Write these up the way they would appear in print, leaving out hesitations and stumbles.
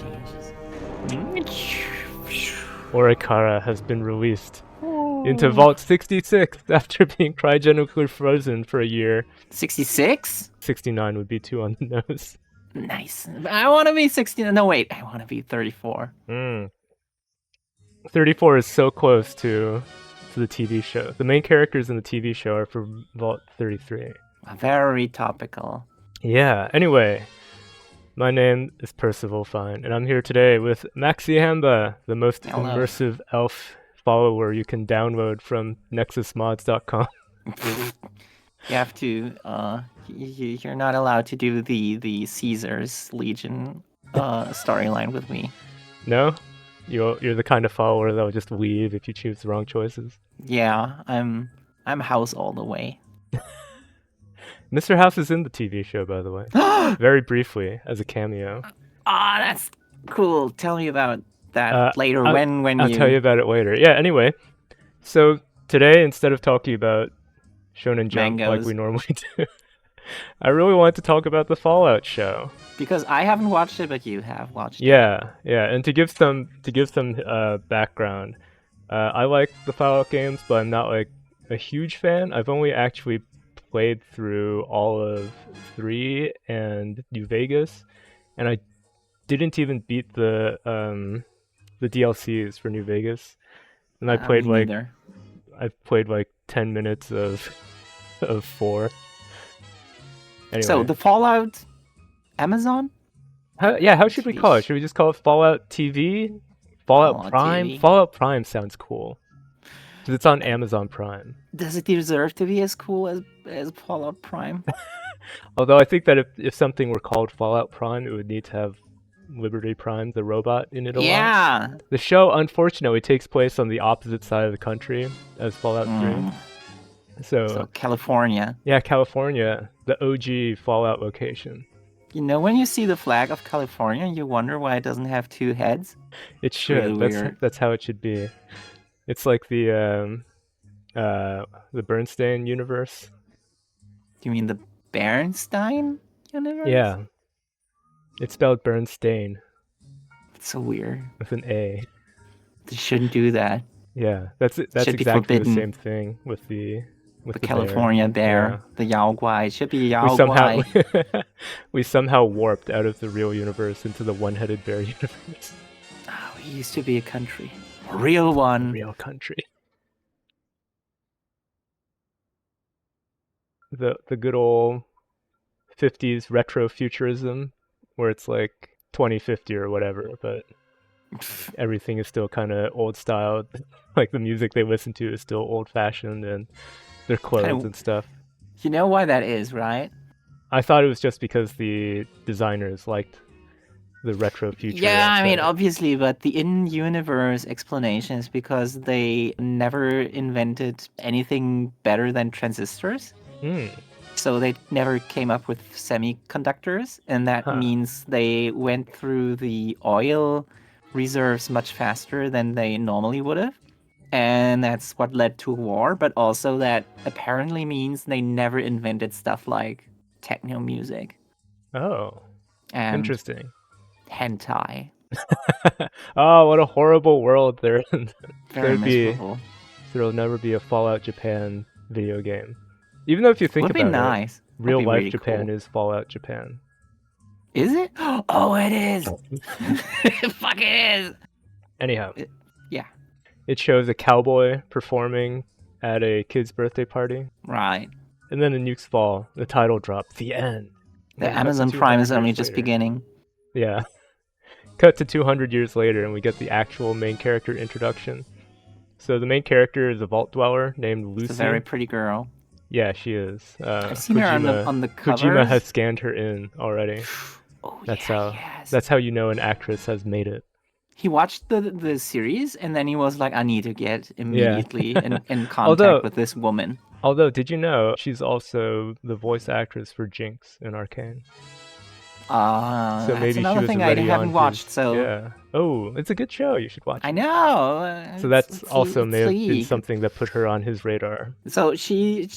changes. OREKara has been released into Vault 66 after being cryogenically frozen for a year. 66? 69 would be too on the nose. Nice. I want to be 60. No, wait. I want to be 34. 34 is so close to the TV show. The main characters in the TV show are for Vault 33. Very topical. Yeah, anyway. My name is Percival Fine, and I'm here today with Maxi Hamba, the most immersive elf follower you can download from nexusmods.com. You have to, you're not allowed to do the Caesar's Legion storyline with me. No? You're the kind of follower that will just leave if you choose the wrong choices. Yeah, I'm House all the way. Mr. House is in the TV show, by the way. Very briefly, as a cameo. Ah, that's cool. Tell me about that later. I'll tell you about it later. Yeah, anyway. So, today, instead of talking about Shonen Jump like we normally do, I really wanted to talk about the Fallout show. Because I haven't watched it, but you have watched it. Yeah, and to give some background, I like the Fallout games, but I'm not like a huge fan. I've only actually played through all of 3 and New Vegas, and I didn't even beat the DLCs for New Vegas. And I played I've played like 10 minutes of 4. Anyway. So the Fallout Amazon? How should we call it? Should we just call it Fallout TV? Fallout Prime? TV. Fallout Prime sounds cool. Because it's on Amazon Prime. Does it deserve to be as cool as Fallout Prime? Although I think that if something were called Fallout Prime, it would need to have Liberty Prime, the robot, in it a lot. The show, unfortunately, takes place on the opposite side of the country as Fallout 3. So California. Yeah, California, the OG Fallout location. You know, when you see the flag of California, you wonder why it doesn't have 2 heads? It should. Really that's how it should be. It's like the Bernstein universe. Do you mean the Bernstein universe? Yeah. It's spelled Bernstein. It's so weird. With an A. They shouldn't do that. Yeah, that's exactly the same thing with the California bear, yeah. the Yao Guai. It should be Yao Guai. We somehow warped out of the real universe into the one-headed bear universe. Oh, we used to be a country. A real one. Real country. The good old 50s retro futurism, where it's like 2050 or whatever, but everything is still kind of old style. Like the music they listen to is still old fashioned, and their clothes and stuff. You know why that is, right? I thought it was just because the designers liked the retro future. Yeah, I mean, obviously, but the in-universe explanation is because they never invented anything better than transistors. So they never came up with semiconductors, and that means they went through the oil reserves much faster than they normally would have. And that's what led to war, but also that apparently means they never invented stuff like techno music. Oh, and interesting. Hentai. Oh, what a horrible world they're in. Very miserable. There'll never be a Fallout Japan video game. Even though if you think about nice. it, real life really Japan cool. is Fallout Japan. Is it? Oh, it is. Fuck, it is. Anyhow. Yeah. It shows a cowboy performing at a kid's birthday party. Right. And then the nukes fall. The title drop. The end. The Amazon Prime is only just beginning. Yeah. Cut to 200 years later, and we get the actual main character introduction. So the main character is a vault dweller named Lucy. It's a very pretty girl. Yeah, she is. I've seen her on the covers. Kojima has scanned her in already. Oh, That's how you know an actress has made it. He watched the series, and then he was like, I need to get immediately in contact with this woman. Although, did you know she's also the voice actress for Jinx in Arcane? So maybe that's another thing I haven't watched. So yeah. Oh, it's a good show. You should watch it. I know. So that's also may have been something that put her on his radar. So she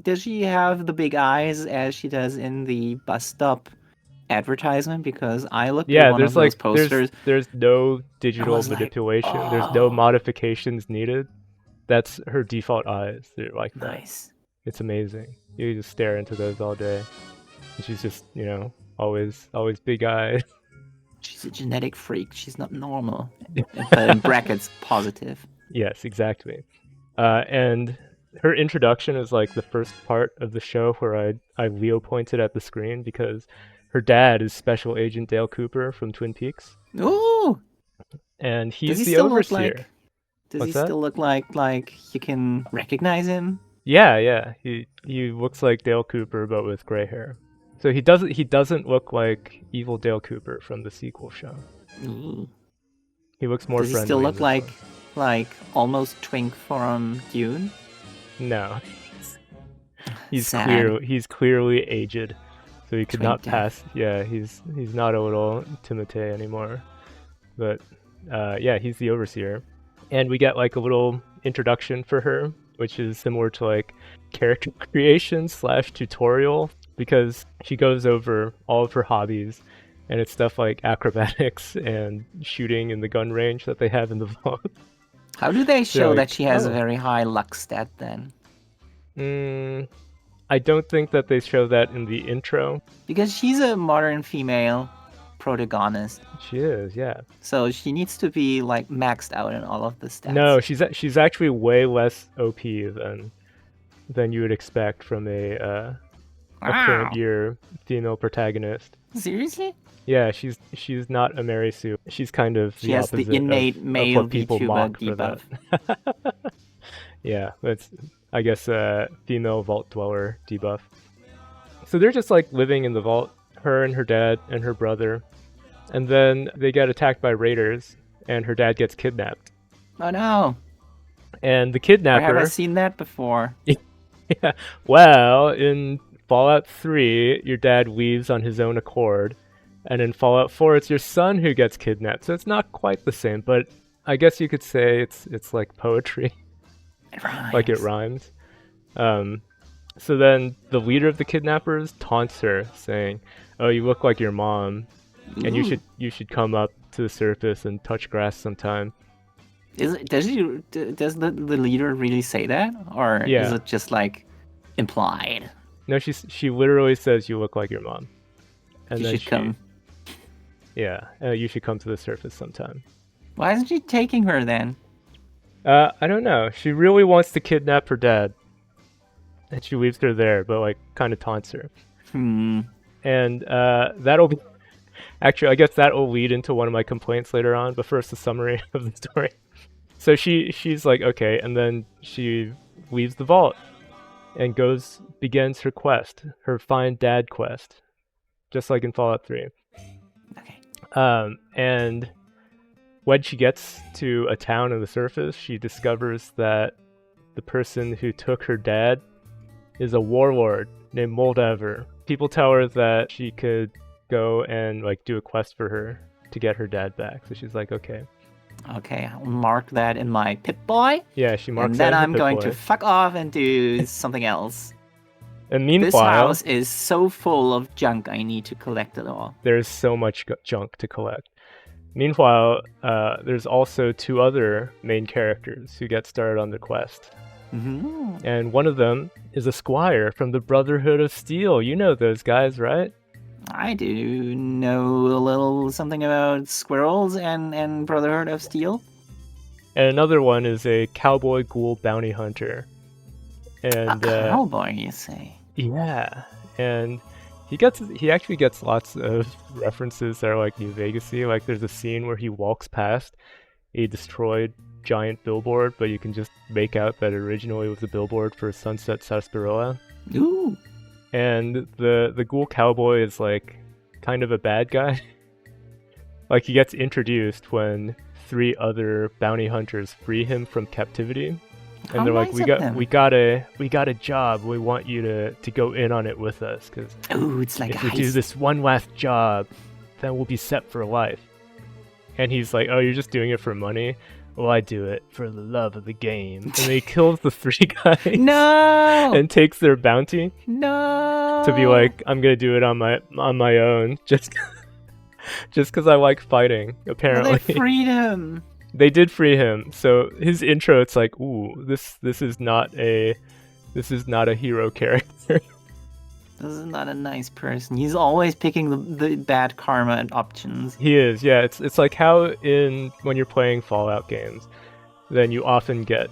does she have the big eyes as she does in the bus stop advertisement? Because I looked Yeah, at one of there's those like posters. there's no digital was like, manipulation. There's no oh, modifications needed. That's her default eyes. They're like that. nice. It's amazing. You just stare into those all day. And she's just, always big eyed. She's a genetic freak. She's not normal. But in brackets, positive. Yes, exactly. And her introduction is like the first part of the show where I Leo pointed at the screen because her dad is Special Agent Dale Cooper from Twin Peaks. Ooh! And Does he's he the still look overseer. Does What's he that? still look like you can recognize him? Yeah. He looks like Dale Cooper but with gray hair. So he doesn't look like evil Dale Cooper from the sequel show. Ooh. He looks more Does he friendly. still in look this like one. almost Twink from Dune? No. He's Sad. clearly aged. So he could Twink not death. pass. Yeah, he's not a little Timothée anymore. But yeah, he's the overseer. And we get like a little introduction for her, which is similar to like character creation / tutorial, because she goes over all of her hobbies, and it's stuff like acrobatics and shooting in the gun range that they have in the vault. How do they show like, that she has a oh. very high luck stat then? I don't think that they show that in the intro. Because she's a modern female protagonist. She is, yeah. So she needs to be like maxed out in all of the stats. No, she's actually way less OP than you would expect from a current year female protagonist. Seriously? Yeah, she's not a Mary Sue. She's kind of She the has opposite the innate of male what people VTuber mock for debuff. that. Yeah, that's I guess female vault dweller debuff. So they're just like living in the vault, her and her dad and her brother, and then they get attacked by raiders, and her dad gets kidnapped. Oh no! And the Where kidnapper. have I seen that before? Yeah. Well, in Fallout 3, your dad leaves on his own accord, and in Fallout 4, it's your son who gets kidnapped. So it's not quite the same, but I guess you could say it's like poetry. It rhymes. Like it rhymes. So then the leader of the kidnappers taunts her, saying, "Oh, you look like your mom, and you should come up to the surface and touch grass sometime." Does the leader really say that, or Yeah. is it just like implied? No, she literally says, "You look like your mom," and You then should come. Yeah, you should come to the surface sometime. Why isn't she taking her then? I don't know. She really wants to kidnap her dad, and she leaves her there, but like kind of taunts her. And that'll be actually, I guess that'll lead into one of my complaints later on. But first, a summary of the story. So she's like, okay, and then she leaves the vault and begins her quest, her find dad quest, just like in Fallout 3. Okay. And when she gets to a town on the surface, she discovers that the person who took her dad is a warlord named Moldaver. People tell her that she could go and like do a quest for her to get her dad back. So she's like, okay. Okay, I'll mark that in my Pip-Boy. Yeah, she marks and that then in her I'm going Pip-Boy. to fuck off and do something else. And meanwhile, this house is so full of junk, I need to collect it all. There's so much junk to collect. Meanwhile, there's also two other main characters who get started on the quest. Mm-hmm. And one of them is a squire from the Brotherhood of Steel. You know those guys, right? I do know a little something about squirrels and Brotherhood of Steel. And another one is a cowboy ghoul bounty hunter. And a cowboy, you say? Yeah, and he actually gets lots of references that are like New Vegas-y. Like there's a scene where he walks past a destroyed giant billboard, but you can just make out that originally was a billboard for Sunset Sarsaparilla. Ooh. And the ghoul cowboy is like kind of a bad guy. Like he gets introduced when 3 other bounty hunters free him from captivity. And they're like, we got a job. We want you to go in on it with us, because it's like if we do this one last job, then we'll be set for life. And he's like, oh, you're just doing it for money? well, I do it for the love of the game. And then he kills the 3 guys. No! And takes their bounty. No! To be like, I'm gonna do it on my own, just because I like fighting. Apparently, well, they freed him. They did free him. So his intro, it's like, ooh, this is not a hero character. This is not a nice person. He's always picking the bad karma options. He is, yeah. It's like how when you're playing Fallout games, then you often get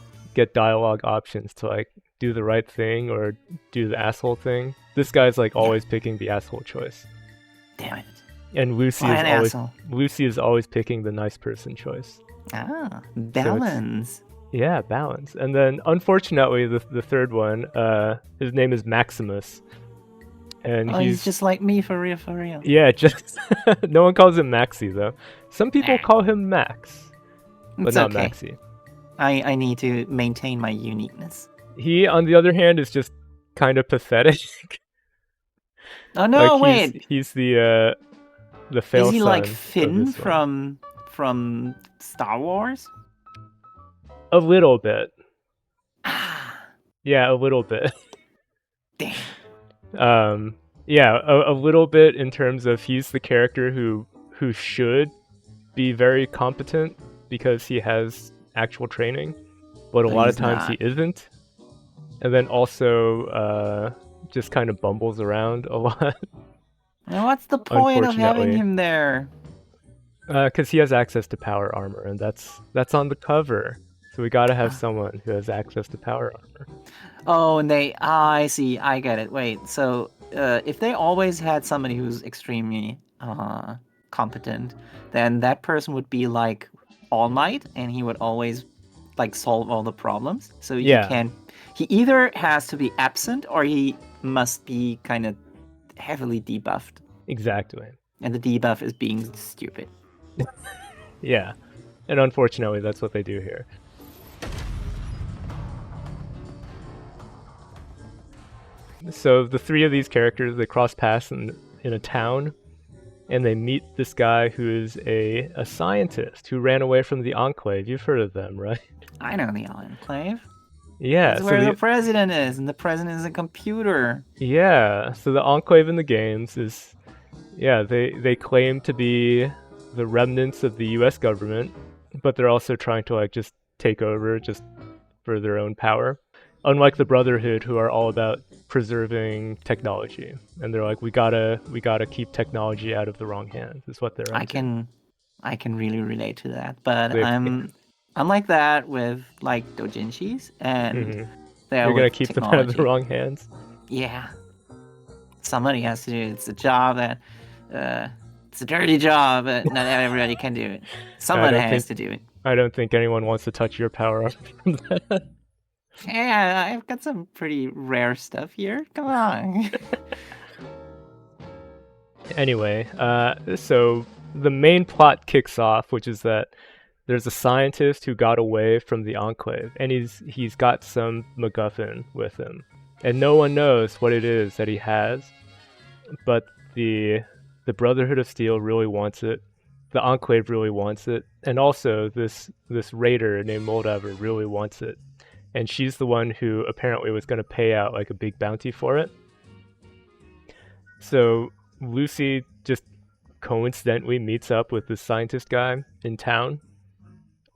dialogue options to like do the right thing or do the asshole thing. This guy's like always picking the asshole choice. Damn it. And Lucy is always picking the nice person choice. Ah, balance. So balance. And then unfortunately the third one, his name is Maximus. And he's just like me for real. Yeah, just no one calls him Maxi though. Some people call him Max, but it's not okay. Maxi. I need to maintain my uniqueness. He, on the other hand, is just kind of pathetic. Oh no! Like, wait, he's the fail. Is he son like of Finn this one. from Star Wars? A little bit. Yeah, a little bit. Damn. Yeah, a little bit in terms of he's the character who should be very competent because he has actual training, but a lot of times he isn't. And then also just kind of bumbles around a lot. Now what's the point of having him there? Because he has access to power armor, and that's on the cover. So we gotta have someone who has access to power armor. Oh, and I see. I get it. Wait, so if they always had somebody who's extremely competent, then that person would be like All Might, and he would always like solve all the problems. So he either has to be absent or he must be kind of heavily debuffed. Exactly. And the debuff is being stupid. Yeah. And unfortunately, that's what they do here. So the 3 of these characters, they cross paths in a town, and they meet this guy who is a scientist who ran away from the Enclave. You've heard of them, right? I know the Enclave. Yeah. That's where the president is, and the president is a computer. Yeah, so the Enclave in the games is... Yeah, they claim to be the remnants of the US government, but they're also trying to like just take over just for their own power. Unlike the Brotherhood, who are all about preserving technology, and they're like, we gotta keep technology out of the wrong hands. Is what they're. I can really relate to that, but I'm like that with like doujinshis, and they're gonna keep them out of the wrong hands. Yeah, somebody has to do it. It's a job that it's a dirty job, but not everybody can do it. Someone has to do it. I don't think anyone wants to touch your power from that. Yeah, I've got some pretty rare stuff here. Come on. Anyway, so the main plot kicks off, which is that there's a scientist who got away from the Enclave, and he's got some MacGuffin with him, and no one knows what it is that he has, but the Brotherhood of Steel really wants it, the Enclave really wants it, and also this raider named Moldaver really wants it. And she's the one who apparently was going to pay out like a big bounty for it. So Lucy just coincidentally meets up with this scientist guy in town.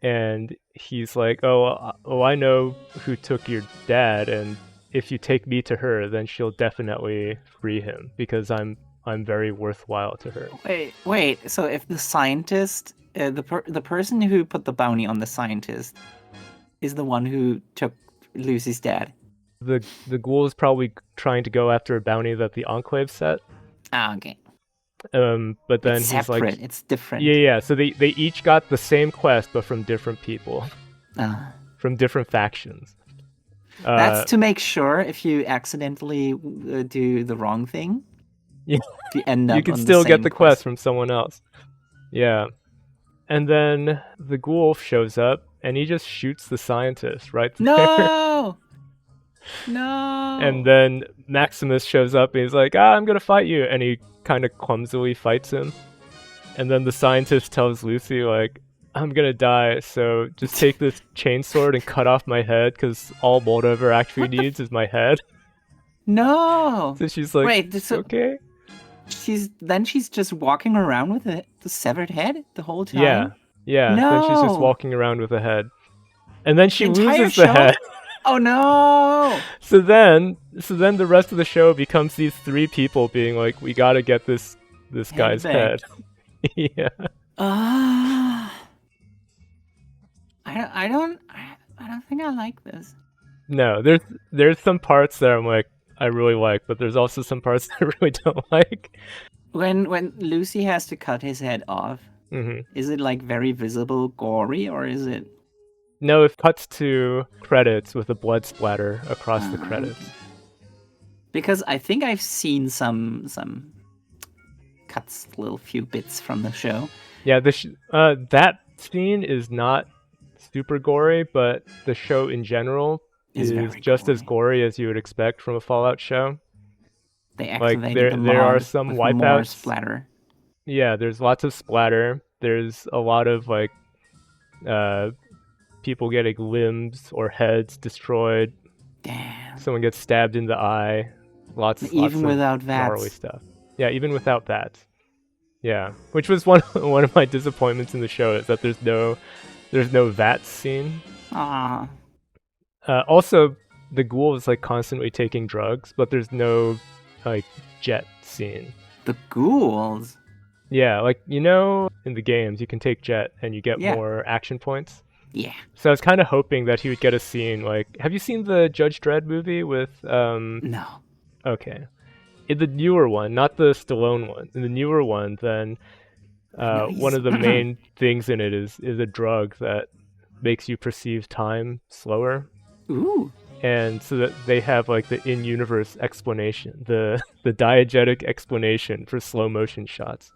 And he's like, oh, I know who took your dad. And if you take me to her, then she'll definitely free him because I'm very worthwhile to her. Wait. So if the scientist, the person who put the bounty on the scientist is the one who took Lucy's dad. The ghoul is probably trying to go after a bounty that the Enclave set. Ah, okay. But then it's he's separate. like, it's different. Yeah. So they each got the same quest, but from different people, from different factions. That's to make sure if you accidentally do the wrong thing, you end up. You can still get the quest from someone else. Yeah. And then the ghoul shows up, and he just shoots the scientist right there. No! And then Maximus shows up, and he's like, I'm gonna fight you. And he kind of clumsily fights him. And then the scientist tells Lucy, like, I'm gonna die, so just take this chainsword and cut off my head, because all Moldover actually needs is my head. No. So she's like, wait. So okay. she's just walking around with the severed head the whole time. Yeah. No. Then she's just walking around with a head, and then she loses show? the head. Oh no! So then the rest of the show becomes these three people being like, we gotta get this guy's head. Yeah. I don't think I like this. No, there's some parts that I'm like, I really like, but there's also some parts that I really don't like. When Lucy has to cut his head off, is it like very visible, gory, or is it? No, it cuts to credits with a blood splatter across the credits. Because I think I've seen some cuts, little few bits from the show. Yeah, that scene is not super gory, but the show in general is just gory. as gory as you would expect from a Fallout show. They activated like there are some wipeouts. More splatter. Yeah, there's lots of splatter. There's a lot of like people getting limbs or heads destroyed. Damn. Someone gets stabbed in the eye. Lots without VATS. Gnarly stuff. Yeah, even without VATS. Yeah, which was one of my disappointments in the show, is that there's no VATS scene. Also, the ghoul is like constantly taking drugs, but there's no like jet scene. The ghouls? Yeah, like, you know, in the games you can take jet and you get more action points. Yeah. So I was kind of hoping that he would get a scene like, have you seen the Judge Dredd movie with No. Okay. In the newer one, not the Stallone one. In the newer one, then one of the main things in it is a drug that makes you perceive time slower. Ooh. And so that they have like the in-universe explanation, the diegetic explanation for slow motion shots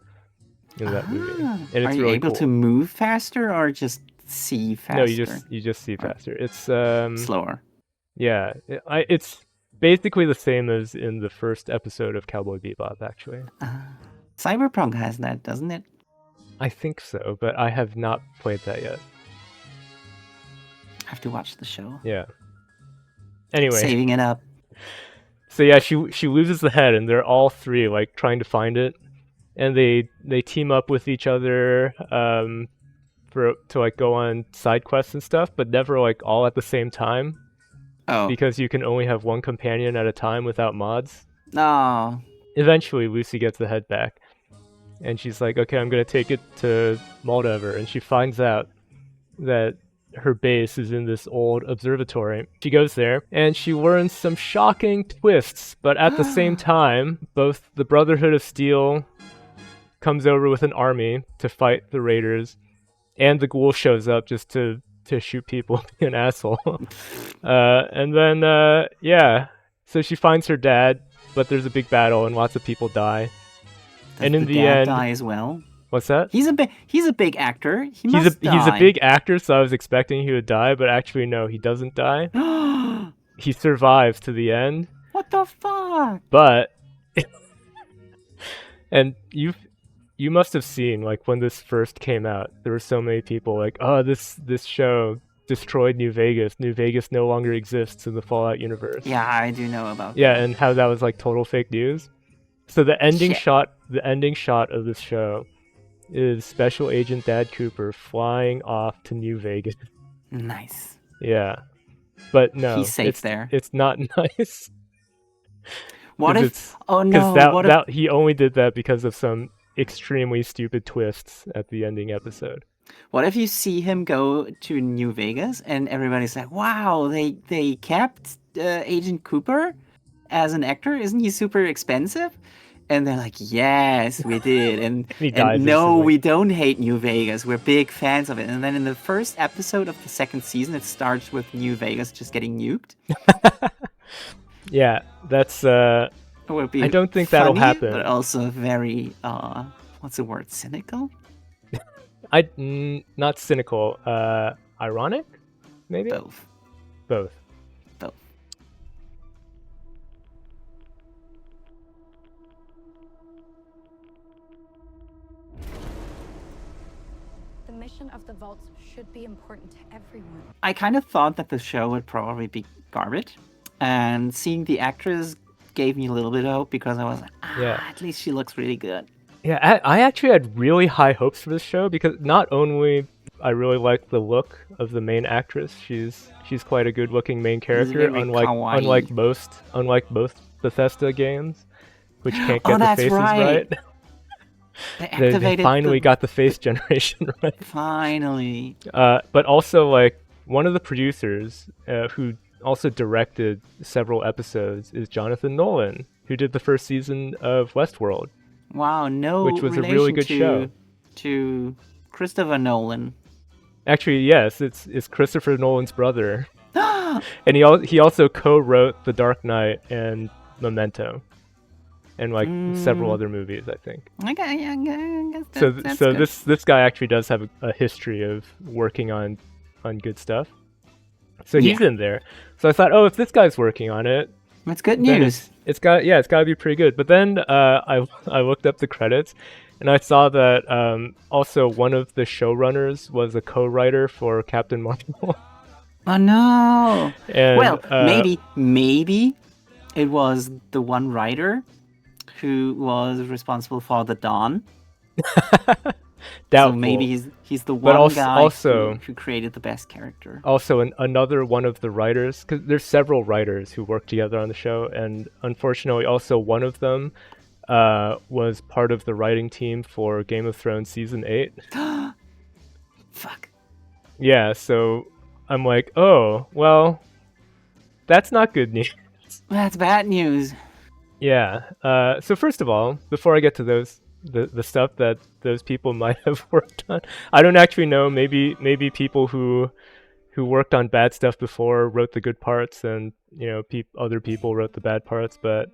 in that movie. And it's Are you really able cool. to move faster or just see faster? No, you just see faster. It's slower. Yeah, it's basically the same as in the first episode of Cowboy Bebop, actually. Cyberpunk has that, doesn't it? I think so, but I have not played that yet. I have to watch the show. Yeah. Anyway. Saving it up. So yeah, she loses the head, and they're all three like trying to find it, and they team up with each other to like go on side quests and stuff, but never like all at the same time. Oh. Because you can only have one companion at a time without mods. No. Eventually, Lucy gets the head back, and she's like, "Okay, I'm gonna take it to Moldover," and she finds out that her base is in this old observatory. She goes there, and she learns some shocking twists, but at the same time, both the Brotherhood of Steel comes over with an army to fight the raiders, and the ghoul shows up just to shoot people and be an asshole. And then, so she finds her dad, but there's a big battle and lots of people die. And in the end, die as well. What's that? He's a big actor. He's a big actor, so I was expecting he would die, but actually no, he doesn't die. He survives to the end. What the fuck? But and you must have seen, like, when this first came out, there were so many people like, oh, this show destroyed New Vegas. New Vegas no longer exists in the Fallout universe. Yeah, I do know about that. Yeah, and how that was like total fake news. So the ending shot of this show is Special Agent Dad Cooper flying off to New Vegas. Nice. Yeah. But no, he's safe there. It's not nice. What if? Oh no! He only did that because of some extremely stupid twists at the ending episode. What if you see him go to New Vegas and everybody's like, "Wow, they kept Agent Cooper as an actor? Isn't he super expensive?" And they're like, "Yes, we did." And, and no, we don't hate New Vegas. We're big fans of it. And then in the first episode of the second season, it starts with New Vegas just getting nuked. Yeah, that's. It would be I don't think funny, that'll happen. But also very, what's the word? Cynical? Not cynical. Ironic, maybe. Both. Both. The mission of the vaults should be important to everyone. I kind of thought that the show would probably be garbage, and seeing the actress gave me a little bit of hope because I was like, at least she looks really good. Yeah, I actually had really high hopes for this show because not only I really like the look of the main actress, she's quite a good-looking main character, unlike most Bethesda games, which can't get the faces right. They finally got the face generation right. Finally. But also, like, one of the producers who also directed several episodes is Jonathan Nolan, who did the first season of Westworld. Wow, which was a really good show. To Christopher Nolan. Actually, yes, it's Christopher Nolan's brother. And he also co-wrote The Dark Knight and Memento. And like several other movies, I think. Okay, yeah, so this guy actually does have a history of working on good stuff. So he's in there. So I thought, oh, if this guy's working on it, that's good news. It's got to be pretty good. But then I looked up the credits, and I saw that also one of the showrunners was a co-writer for Captain Marvel. Oh no! And, well, maybe it was the one writer who was responsible for the Dawn. Doubtful. So maybe he's the one guy who created the best character. Also, another one of the writers, because there's several writers who work together on the show, and unfortunately, also one of them was part of the writing team for Game of Thrones season 8. Fuck. Yeah, so I'm like, oh, well, that's not good news. That's bad news. Yeah. So first of all, before I get to the stuff that those people might have worked on, I don't actually know. Maybe people who worked on bad stuff before wrote the good parts, and other people wrote the bad parts. But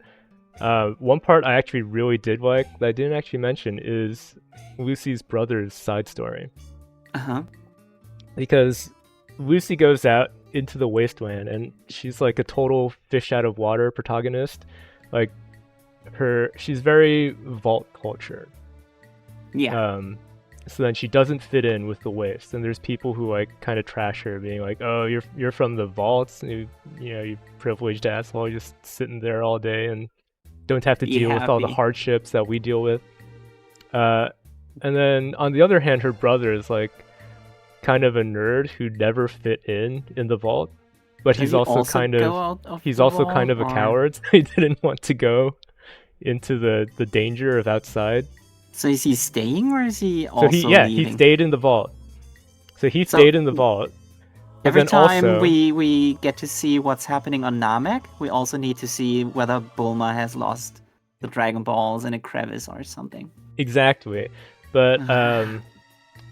one part I actually really did like that I didn't actually mention is Lucy's brother's side story. Because Lucy goes out into the wasteland, and she's like a total fish out of water protagonist. Like she's very vault culture. Yeah. So then she doesn't fit in with the waste, and there's people who like kind of trash her, being like, "Oh, you're from the vaults, you privileged asshole, just sitting there all day and don't have to deal with all the hardships that we deal with." And then on the other hand, her brother is like kind of a nerd who never fit in the vault, but he's also kind of a coward. So he didn't want to go into the danger of outside. So is he staying, or is he also leaving? He stayed in the vault. So he stayed in the vault. Every time we get to see what's happening on Namek, we also need to see whether Bulma has lost the Dragon Balls in a crevice or something. Exactly. But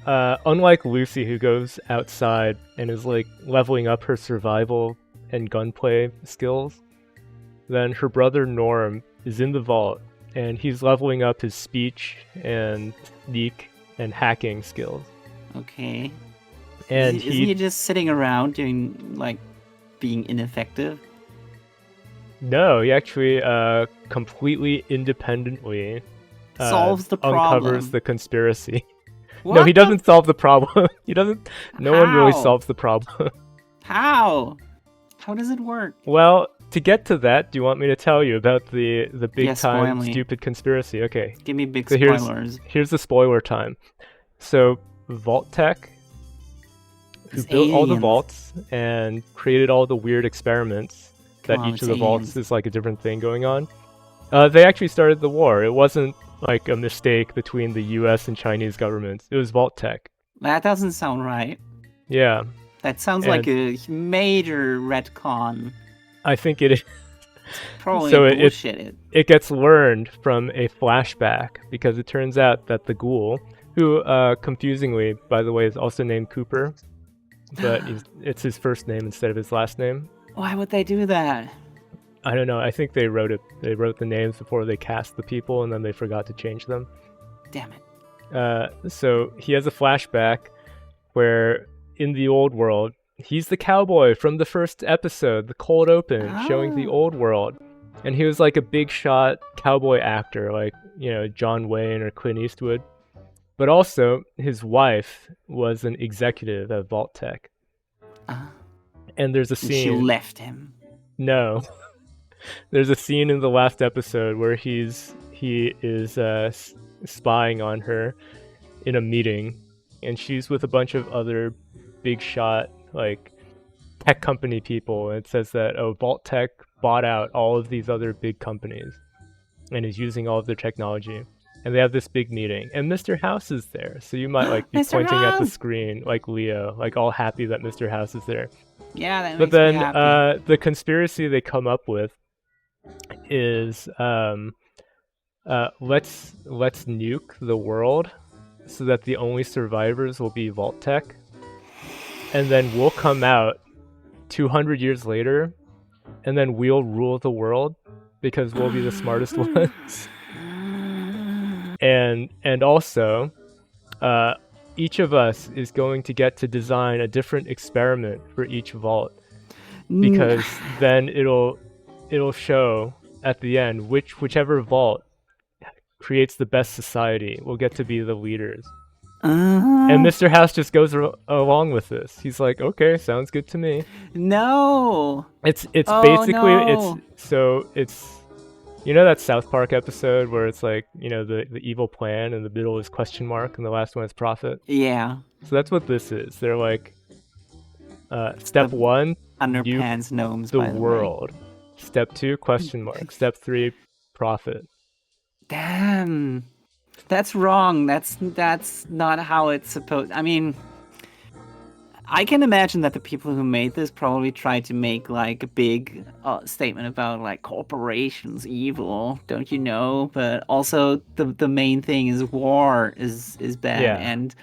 unlike Lucy, who goes outside and is like leveling up her survival and gunplay skills, then her brother Norm is in the vault, and he's leveling up his speech and sneak and hacking skills. Okay. And isn't he just sitting around doing, like, being ineffective? No, he actually completely independently solves the problem. Uncovers the conspiracy. What he doesn't solve the problem. No one really solves the problem. How? How does it work? Well, to get to that, do you want me to tell you about the big time stupid conspiracy? Okay. Give me big spoilers. Here's the spoiler time. So, Vault Tech, who built all the vaults and created all the weird experiments that each of the vaults is like a different thing going on, they actually started the war. It wasn't like a mistake between the US and Chinese governments. It was Vault Tech. That doesn't sound right. Yeah. That sounds like a major retcon. I think it is. Probably bullshit. It gets learned from a flashback, because it turns out that the ghoul, who confusingly, by the way, is also named Cooper, but it's his first name instead of his last name. Why would they do that? I don't know. I think they wrote it. They wrote the names before they cast the people, and then they forgot to change them. Damn it. So he has a flashback where in the old world, he's the cowboy from the first episode, the cold open, showing the old world. And he was like a big shot cowboy actor, like, John Wayne or Clint Eastwood. But also, his wife was an executive at Vault-Tec. And there's a scene... She left him. No. There's a scene in the last episode where he is spying on her in a meeting, and she's with a bunch of other big shot, like, tech company people, and it says that, Vault-Tec bought out all of these other big companies and is using all of their technology. And they have this big meeting, and Mr. House is there. So you might like be pointing at the screen like Leo, like all happy that Mr. House is there. Yeah, that but makes then me happy. The conspiracy they come up with is let's nuke the world so that the only survivors will be Vault-Tec, and then we'll come out 200 years later, and then we'll rule the world because we'll be the smartest ones. And also, each of us is going to get to design a different experiment for each vault, because then it'll show at the end whichever vault creates the best society will get to be the leaders. And Mr. House just goes along with this. He's like, okay, sounds good to me. No. It's basically it's you know that South Park episode where it's like, you know, the evil plan and the middle is question mark and the last one is profit? Yeah. So that's what this is. They're like, step 1, underpants gnomes, the by the world. way. Step 2, question mark. Step 3, profit. Damn. That's wrong. That's not how it's supposed... I mean, I can imagine that the people who made this probably tried to make like a big statement about like corporations evil, don't you know? But also the main thing is war is bad. Yeah. And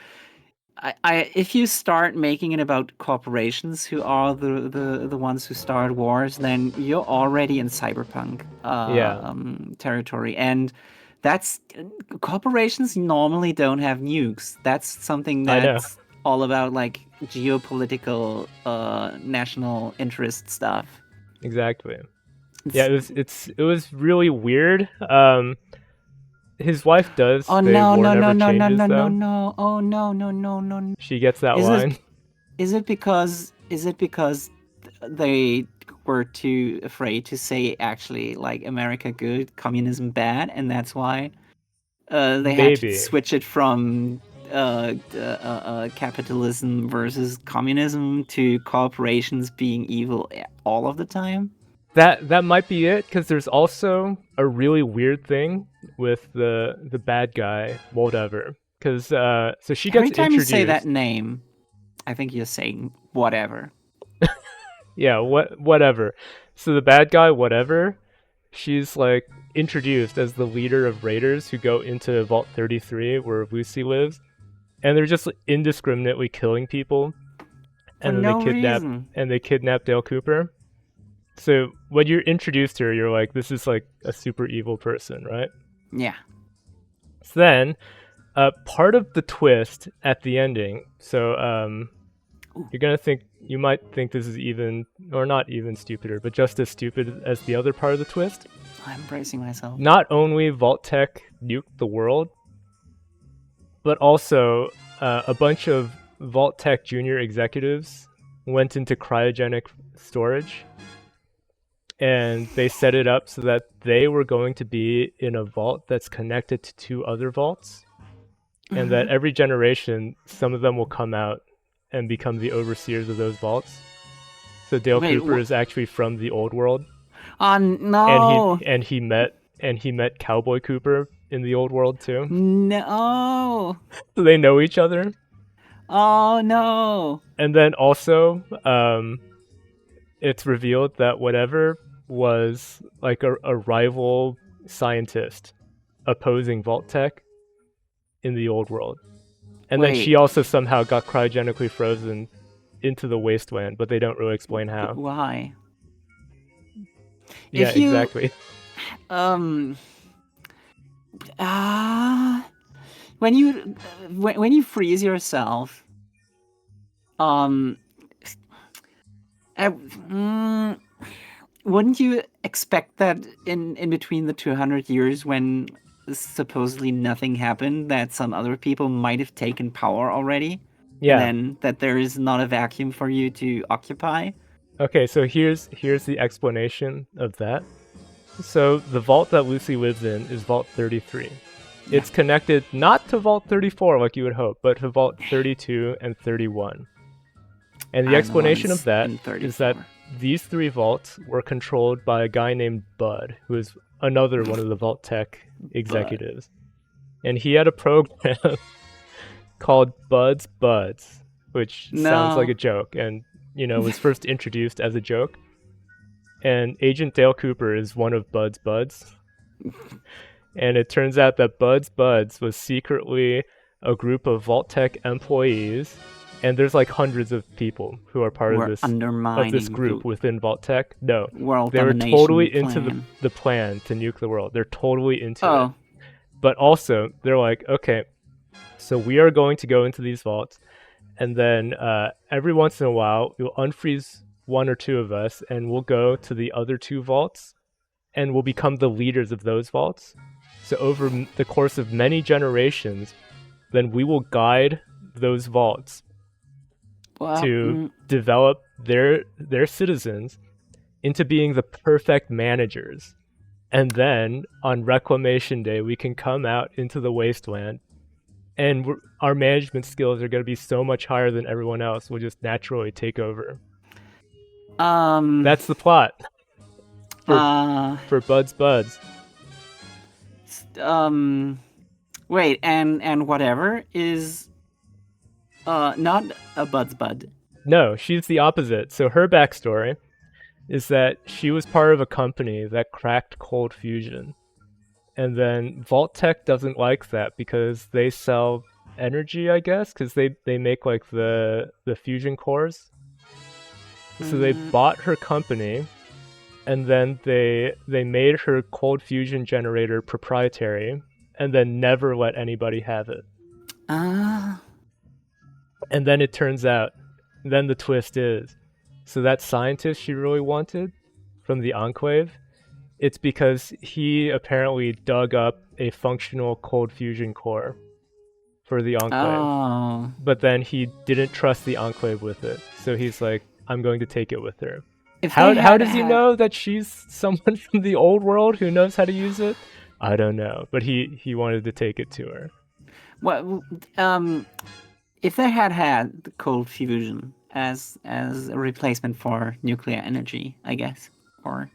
I if you start making it about corporations who are the ones who start wars, then you're already in cyberpunk territory. And that's... corporations normally don't have nukes. That's something that's all about like geopolitical national interest stuff. Exactly. Yeah, it was really weird. His wife does say war never changes, though. No. She gets that line. Is it because they were too afraid to say actually like America good, communism bad, and that's why they had to switch it from capitalism versus communism to corporations being evil all of the time? That might be it, because there's also a really weird thing with the bad guy, whatever. Because so she gets introduced. Every time you say that name, I think you're saying whatever. Yeah, whatever. So the bad guy, whatever, she's like introduced as the leader of raiders who go into Vault 33 where Lucy lives, and they're just indiscriminately killing people, and then they kidnap Dale Cooper. So when you're introduced to her, you're like, this is like a super evil person, right? Yeah. So then, part of the twist at the ending, so you might think this is even, or not even stupider, but just as stupid as the other part of the twist. I'm bracing myself. Not only Vault-Tec nuked the world, but also a bunch of Vault-Tec junior executives went into cryogenic storage, and they set it up so that they were going to be in a vault that's connected to 2 other vaults, and that every generation, some of them will come out and become the overseers of those vaults. So Dale Cooper is actually from the old world. No. And he met Cowboy Cooper in the old world too. No. So they know each other. Oh no. And then also, it's revealed that whatever was like a rival scientist opposing Vault-Tec in the old world. And then she also somehow got cryogenically frozen into the wasteland, but they don't really explain how. Why? Yeah, exactly. When you freeze yourself, wouldn't you expect that in between the 200 years when supposedly nothing happened, that some other people might have taken power already. Yeah. And then that there is not a vacuum for you to occupy. Okay, so here's the explanation of that. So the vault that Lucy lives in is Vault 33. Yeah. It's connected not to Vault 34 like you would hope, but to Vault 32 and 31. And the explanation of that is that these 3 vaults were controlled by a guy named Bud, who is another one of the Vault Tech executives. And he had a program called Bud's Buds, which sounds like a joke, and was first introduced as a joke. And Agent Dale Cooper is one of Bud's Buds. And it turns out that Bud's Buds was secretly a group of Vault Tech employees, and there's like hundreds of people who are part of this group within Vault Tech. No, they were totally into the plan to nuke the world. They're totally into it. But also, they're like, okay, so we are going to go into these vaults, and then every once in a while, we'll unfreeze 1 or 2 of us, and we'll go to the other 2 vaults, and we'll become the leaders of those vaults. So over the course of many generations, then we will guide those vaults to develop their citizens into being the perfect managers. And then on Reclamation Day, we can come out into the wasteland, and our management skills are going to be so much higher than everyone else. We'll just naturally take over. That's the plot for Bud's Buds. Wait, and whatever is not a Bud's Bud. No, she's the opposite. So her backstory is that she was part of a company that cracked cold fusion. And then Vault Tech doesn't like that because they sell energy, I guess, because they make like the fusion cores. So they bought her company, and then they made her cold fusion generator proprietary, and then never let anybody have it. And then it turns out, then the twist is, so that scientist she really wanted from the Enclave, it's because he apparently dug up a functional cold fusion core for the Enclave. But then he didn't trust the Enclave with it. So he's like, I'm going to take it with her. How does he know that she's someone from the old world who knows how to use it? I don't know. But he wanted to take it to her. Well, if they had the cold fusion as a replacement for nuclear energy, I guess, or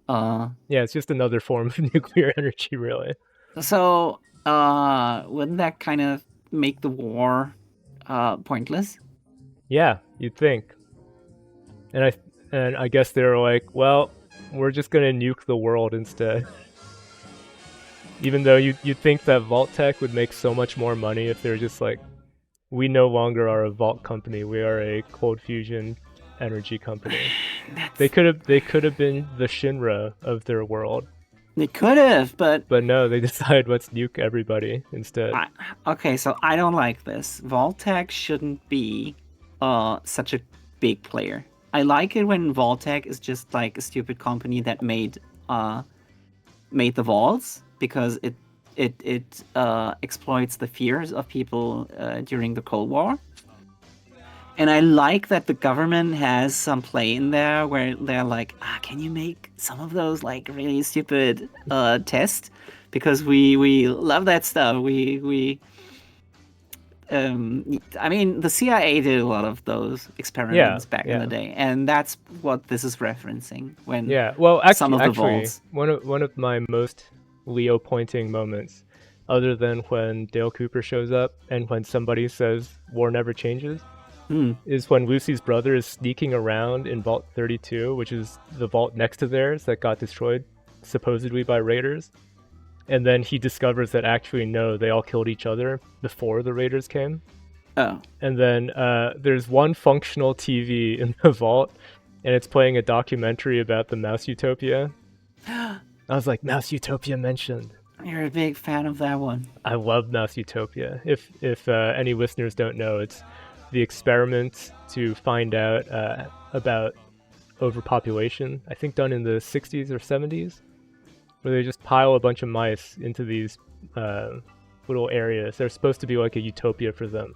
yeah, it's just another form of nuclear energy, really. So wouldn't that kind of make the war pointless? Yeah, you'd think. And I guess they were like, well, we're just gonna nuke the world instead. Even though you'd think that Vault Tech would make so much more money if they're just like, we no longer are a Vault company, we are a cold fusion energy company. They could have been the Shinra of their world. They could have, but no, they decided let's nuke everybody instead. Okay, so I don't like this. Vault Tech shouldn't be such a big player. I like it when Vault Tech is just like a stupid company that made the vaults, because it exploits the fears of people during the Cold War. And I like that the government has some play in there where they're like, can you make some of those like really stupid tests? Because we love that stuff. I mean, the CIA did a lot of those experiments back in the day, and that's what this is referencing. When some of the vaults. One of my most Leo pointing moments, other than when Dale Cooper shows up and when somebody says war never changes, is when Lucy's brother is sneaking around in Vault 32, which is the vault next to theirs that got destroyed supposedly by raiders. And then he discovers that actually, no, they all killed each other before the raiders came. Oh. And then there's one functional TV in the vault, and it's playing a documentary about the Mouse Utopia. I was like, Mouse Utopia mentioned. You're a big fan of that one. I love Mouse Utopia. If any listeners don't know, it's the experiment to find out about overpopulation, I think done in the 60s or 70s. where they just pile a bunch of mice into these little areas. They're supposed to be like a utopia for them,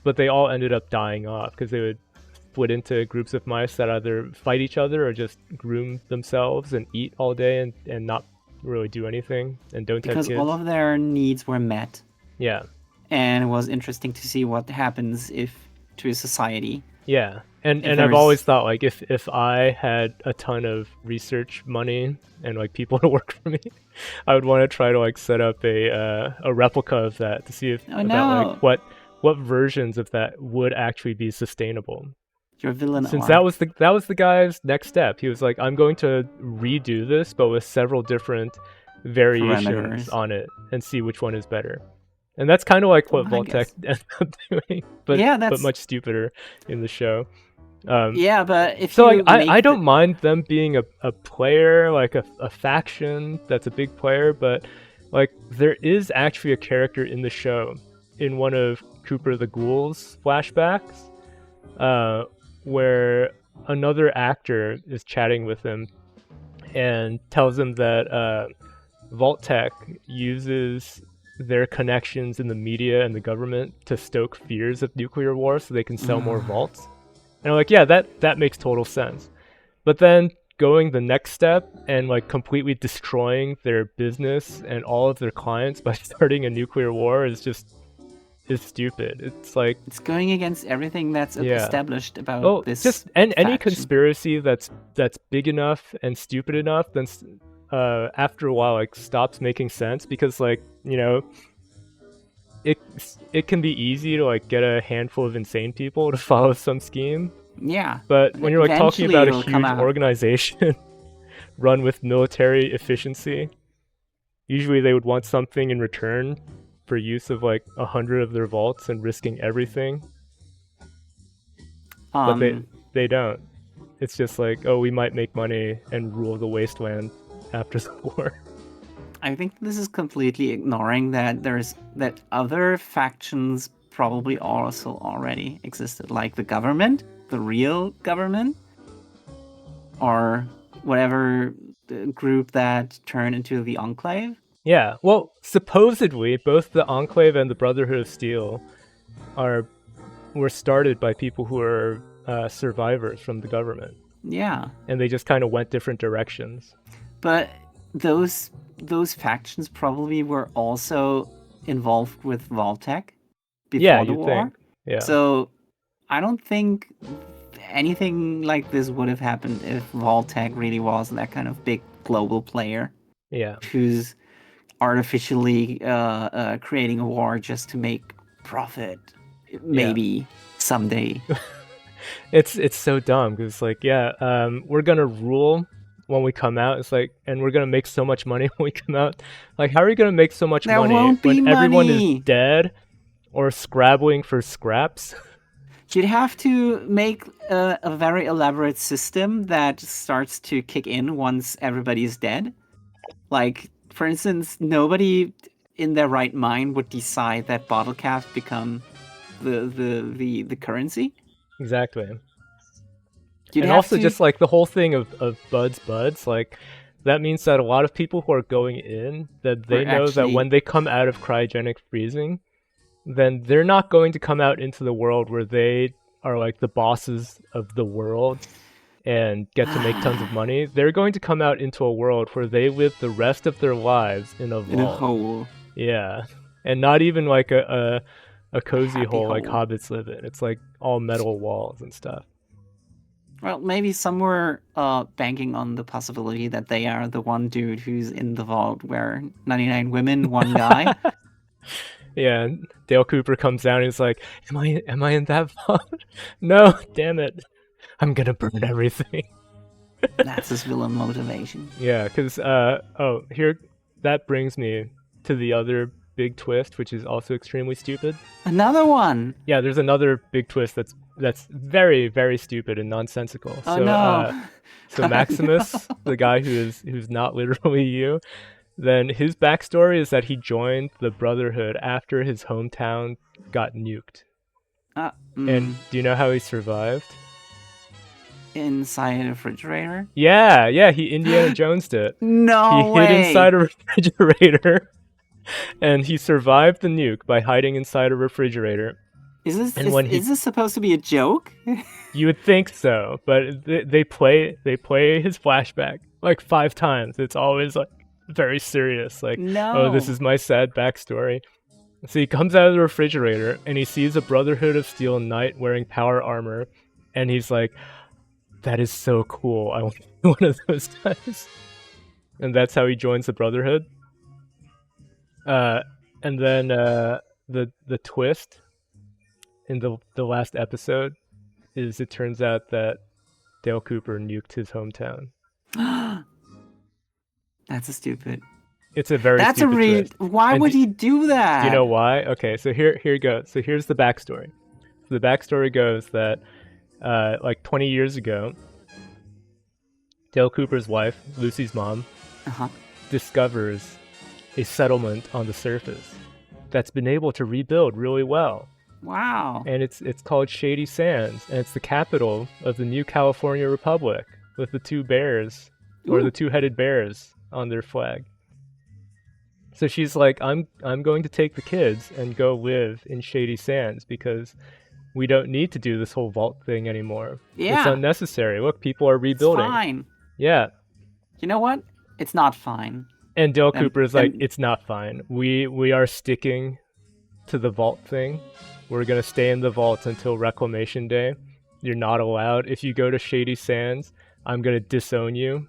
but they all ended up dying off because they would split into groups of mice that either fight each other or just groom themselves and eat all day and not really do anything and don't have kids. Because all of their needs were met. Yeah. And it was interesting to see what happens to a society. Yeah. And I've always thought, like, if I had a ton of research money and like people to work for me, I would want to try to like set up a replica of that to see like what versions of that would actually be sustainable. Your villain Since arc. that was the guy's next step. He was like, I'm going to redo this, but with several different variations on it and see which one is better. And that's kind of like what Vault-Tec ended up doing, but much stupider in the show. Yeah, but if so you like I don't mind them being a player, like a faction that's a big player, but like there is actually a character in the show in one of Cooper the Ghoul's flashbacks, where another actor is chatting with him and tells him that Vault-Tec uses their connections in the media and the government to stoke fears of nuclear war so they can sell more vaults. And I'm like, yeah, that makes total sense. But then going the next step and like completely destroying their business and all of their clients by starting a nuclear war is stupid. It's like it's going against everything that's established about this. Just any conspiracy that's big enough and stupid enough, then after a while like stops making sense, because like, you know, it can be easy to like get a handful of insane people to follow some scheme. Yeah. But when you're like talking about a huge organization run with military efficiency, usually they would want something in return for use of like 100 of their vaults and risking everything. But they don't. It's just like, oh, we might make money and rule the wasteland after the war. I think this is completely ignoring that that other factions probably also already existed, like the government, the real government, or whatever group that turned into the Enclave. Yeah, well, supposedly both the Enclave and the Brotherhood of Steel were started by people who are survivors from the government. Yeah. And they just kind of went different directions. But those factions probably were also involved with Vault-Tec before the war. Think. Yeah. So I don't think anything like this would have happened if Vault-Tec really was that kind of big global player. Yeah. Who's artificially creating a war just to make profit. Maybe someday. It's so dumb because it's like, we're gonna rule when we come out. It's like, and we're gonna make so much money when we come out. Like, how are you gonna make so much money when everyone is dead or scrabbling for scraps? You'd have to make a very elaborate system that starts to kick in once everybody is dead. Like, for instance, nobody in their right mind would decide that bottle caps become the currency. Exactly. And also just like the whole thing of buds, like that means that a lot of people who are going in, that they know that when they come out of cryogenic freezing, then they're not going to come out into the world where they are like the bosses of the world and get to make tons of money. They're going to come out into a world where they live the rest of their lives in a vault. In a hole. Yeah. And not even like a cozy hole like hobbits live in. It's like all metal walls and stuff. Well, maybe some were banking on the possibility that they are the one dude who's in the vault where 99 women, one guy. Yeah, and Dale Cooper comes down and he's like, Am I in that vault? No, damn it. I'm gonna burn everything. That's his villain motivation. Yeah, because here that brings me to the other big twist, which is also extremely stupid. Another one. Yeah, there's another big twist that's very, very stupid and nonsensical. Oh no. So Maximus, the guy who's not literally you, then his backstory is that he joined the Brotherhood after his hometown got nuked. And do you know how he survived? inside a refrigerator? Yeah, he Indiana Jones'd it. No He way. hid inside a refrigerator, and he survived the nuke by hiding inside a refrigerator. Is this supposed to be a joke? You would think so, but they play his flashback like 5 times. It's always like very serious, like, oh, this is my sad backstory. So he comes out of the refrigerator and he sees a Brotherhood of Steel knight wearing power armor, and he's like, that is so cool. I want to be one of those guys. And that's how he joins the Brotherhood. And then the twist in the last episode is it turns out that Dale Cooper nuked his hometown. That's a stupid. It's a very That's stupid a real. twist. Why And would he do that? Do you know why? Okay, so here goes. So here's the backstory. So the backstory goes that like 20 years ago, Dale Cooper's wife, Lucy's mom, discovers a settlement on the surface that's been able to rebuild really well. Wow. And it's called Shady Sands, and it's the capital of the new California Republic with the 2 bears, or the 2-headed bears on their flag. So she's like, I'm going to take the kids and go live in Shady Sands because we don't need to do this whole vault thing anymore. Yeah. It's unnecessary. Look, people are rebuilding. It's fine. Yeah. You know what? It's not fine. And Dale Cooper is like, it's not fine. We are sticking to the vault thing. We're going to stay in the vault until Reclamation Day. You're not allowed. If you go to Shady Sands, I'm going to disown you.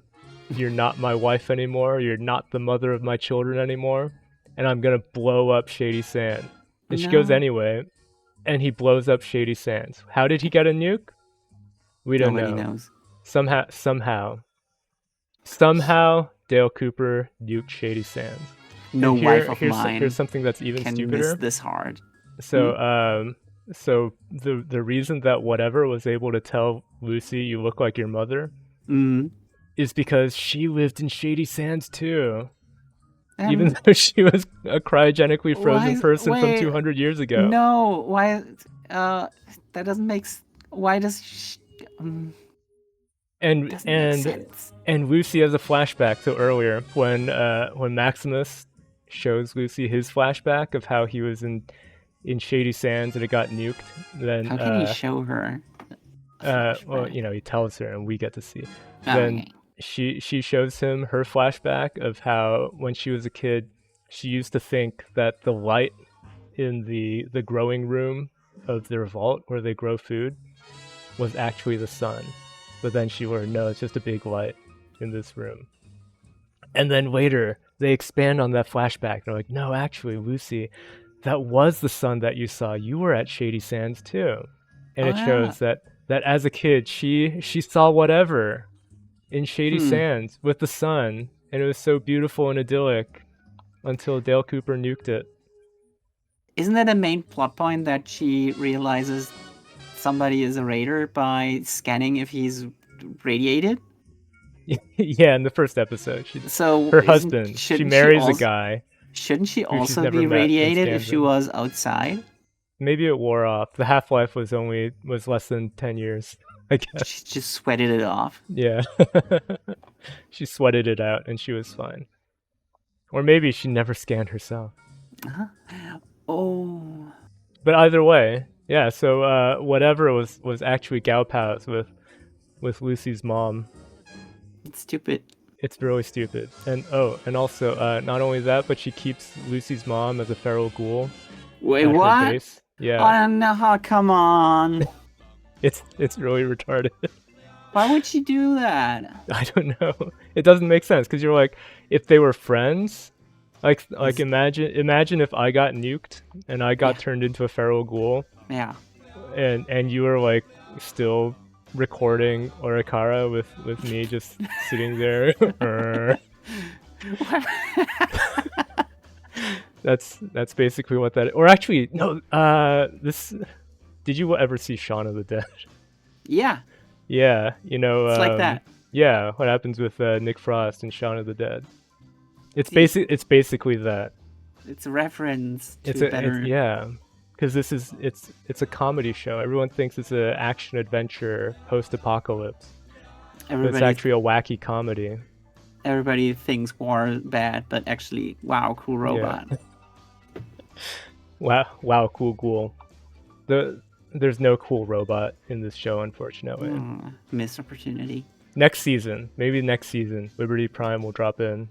You're not my wife anymore. You're not the mother of my children anymore. And I'm going to blow up Shady Sands. And she goes anyway. And he blows up Shady Sands. How did he get a nuke? We don't know. Nobody knows. Somehow, Dale Cooper nuked Shady Sands. No wife of here's mine here's something that's even can stupider. miss this hard. So, so the reason that whatever was able to tell Lucy you look like your mother is because she lived in Shady Sands too. Even though she was a cryogenically frozen person from 200 years ago. No, why? That doesn't make. Why does? And Lucy has a flashback. So earlier, when Maximus shows Lucy his flashback of how he was in Shady Sands and it got nuked, then how can he show her? Well, he tells her and we get to see. Then she shows him her flashback of how when she was a kid, she used to think that the light in the growing room of their vault where they grow food was actually the sun. But then she learned, no, it's just a big light in this room. And then later, they expand on that flashback. They're like, no, actually, Lucy, that was the sun that you saw. You were at Shady Sands too. And it shows that as a kid, she saw whatever in Shady Sands with the sun. And it was so beautiful and idyllic until Dale Cooper nuked it. Isn't that a main plot point that she realizes somebody is a raider by scanning if he's radiated? Yeah, in the first episode. Her husband. She marries a guy. Shouldn't she also be radiated if she was outside? Maybe it wore off. The half-life was less than 10 years, I guess. She just sweated it off. Yeah. She sweated it out and she was fine. Or maybe she never scanned herself. Oh. But either way, yeah, so whatever was actually Gao Pao's with Lucy's mom. It's stupid. It's really stupid. And also, not only that, but she keeps Lucy's mom as a feral ghoul. Wait, what? Base. Yeah. Oh, no, come on. It's really retarded. Why would she do that? I don't know. It doesn't make sense because you're like, if they were friends, like imagine if I got nuked and I got turned into a feral ghoul. Yeah. And you were like still recording Orikara with me just sitting there. That's basically what that is. Or actually, no, did you ever see Shaun of the Dead? Yeah. Yeah, it's like that. Yeah, what happens with Nick Frost in Shaun of the Dead? It's basically that. It's a reference to better. Yeah, because it's a comedy show. Everyone thinks it's an action adventure post-apocalypse. But it's actually a wacky comedy. Everybody thinks war bad, but actually, wow, cool robot. Yeah. Wow, cool ghoul. There's no cool robot in this show, unfortunately. Missed opportunity. Next season, maybe next season, Liberty Prime will drop in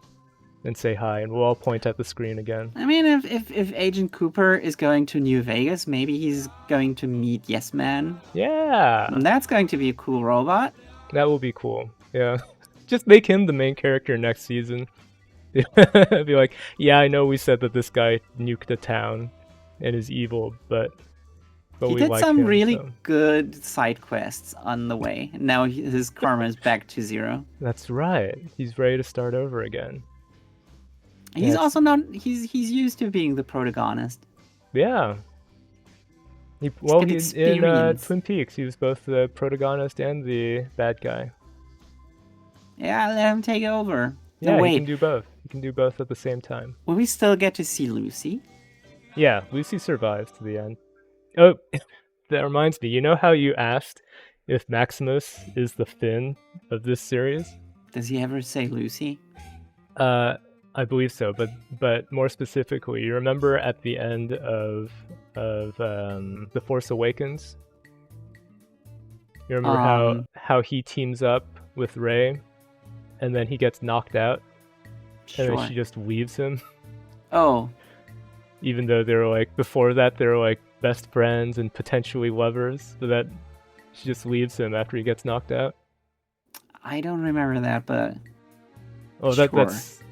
and say hi, and we'll all point at the screen again. I mean, if Agent Cooper is going to New Vegas, maybe he's going to meet Yes Man. Yeah! And that's going to be a cool robot. That will be cool, yeah. Just make him the main character next season. Be like, yeah, I know we said that this guy nuked a town and is evil, but he we did like some him, really so. good side quests on the way. Now his karma is back to 0. That's right. He's ready to start over again. He's also not. He's used to being the protagonist. Yeah. He's in Twin Peaks. He was both the protagonist and the bad guy. Yeah, let him take over. Yeah, no, wait. He can do both. He can do both at the same time. Will we still get to see Lucy? Yeah, Lucy survives to the end. Oh, that reminds me. You know how you asked if Maximus is the Finn of this series? Does he ever say Lucy? I believe so, but more specifically, you remember at the end of The Force Awakens? You remember how he teams up with Rey, and then he gets knocked out, and then she just leaves him. Oh. Even though they were like before that, they were like best friends and potentially lovers, but that she just leaves him after he gets knocked out. I don't remember that, but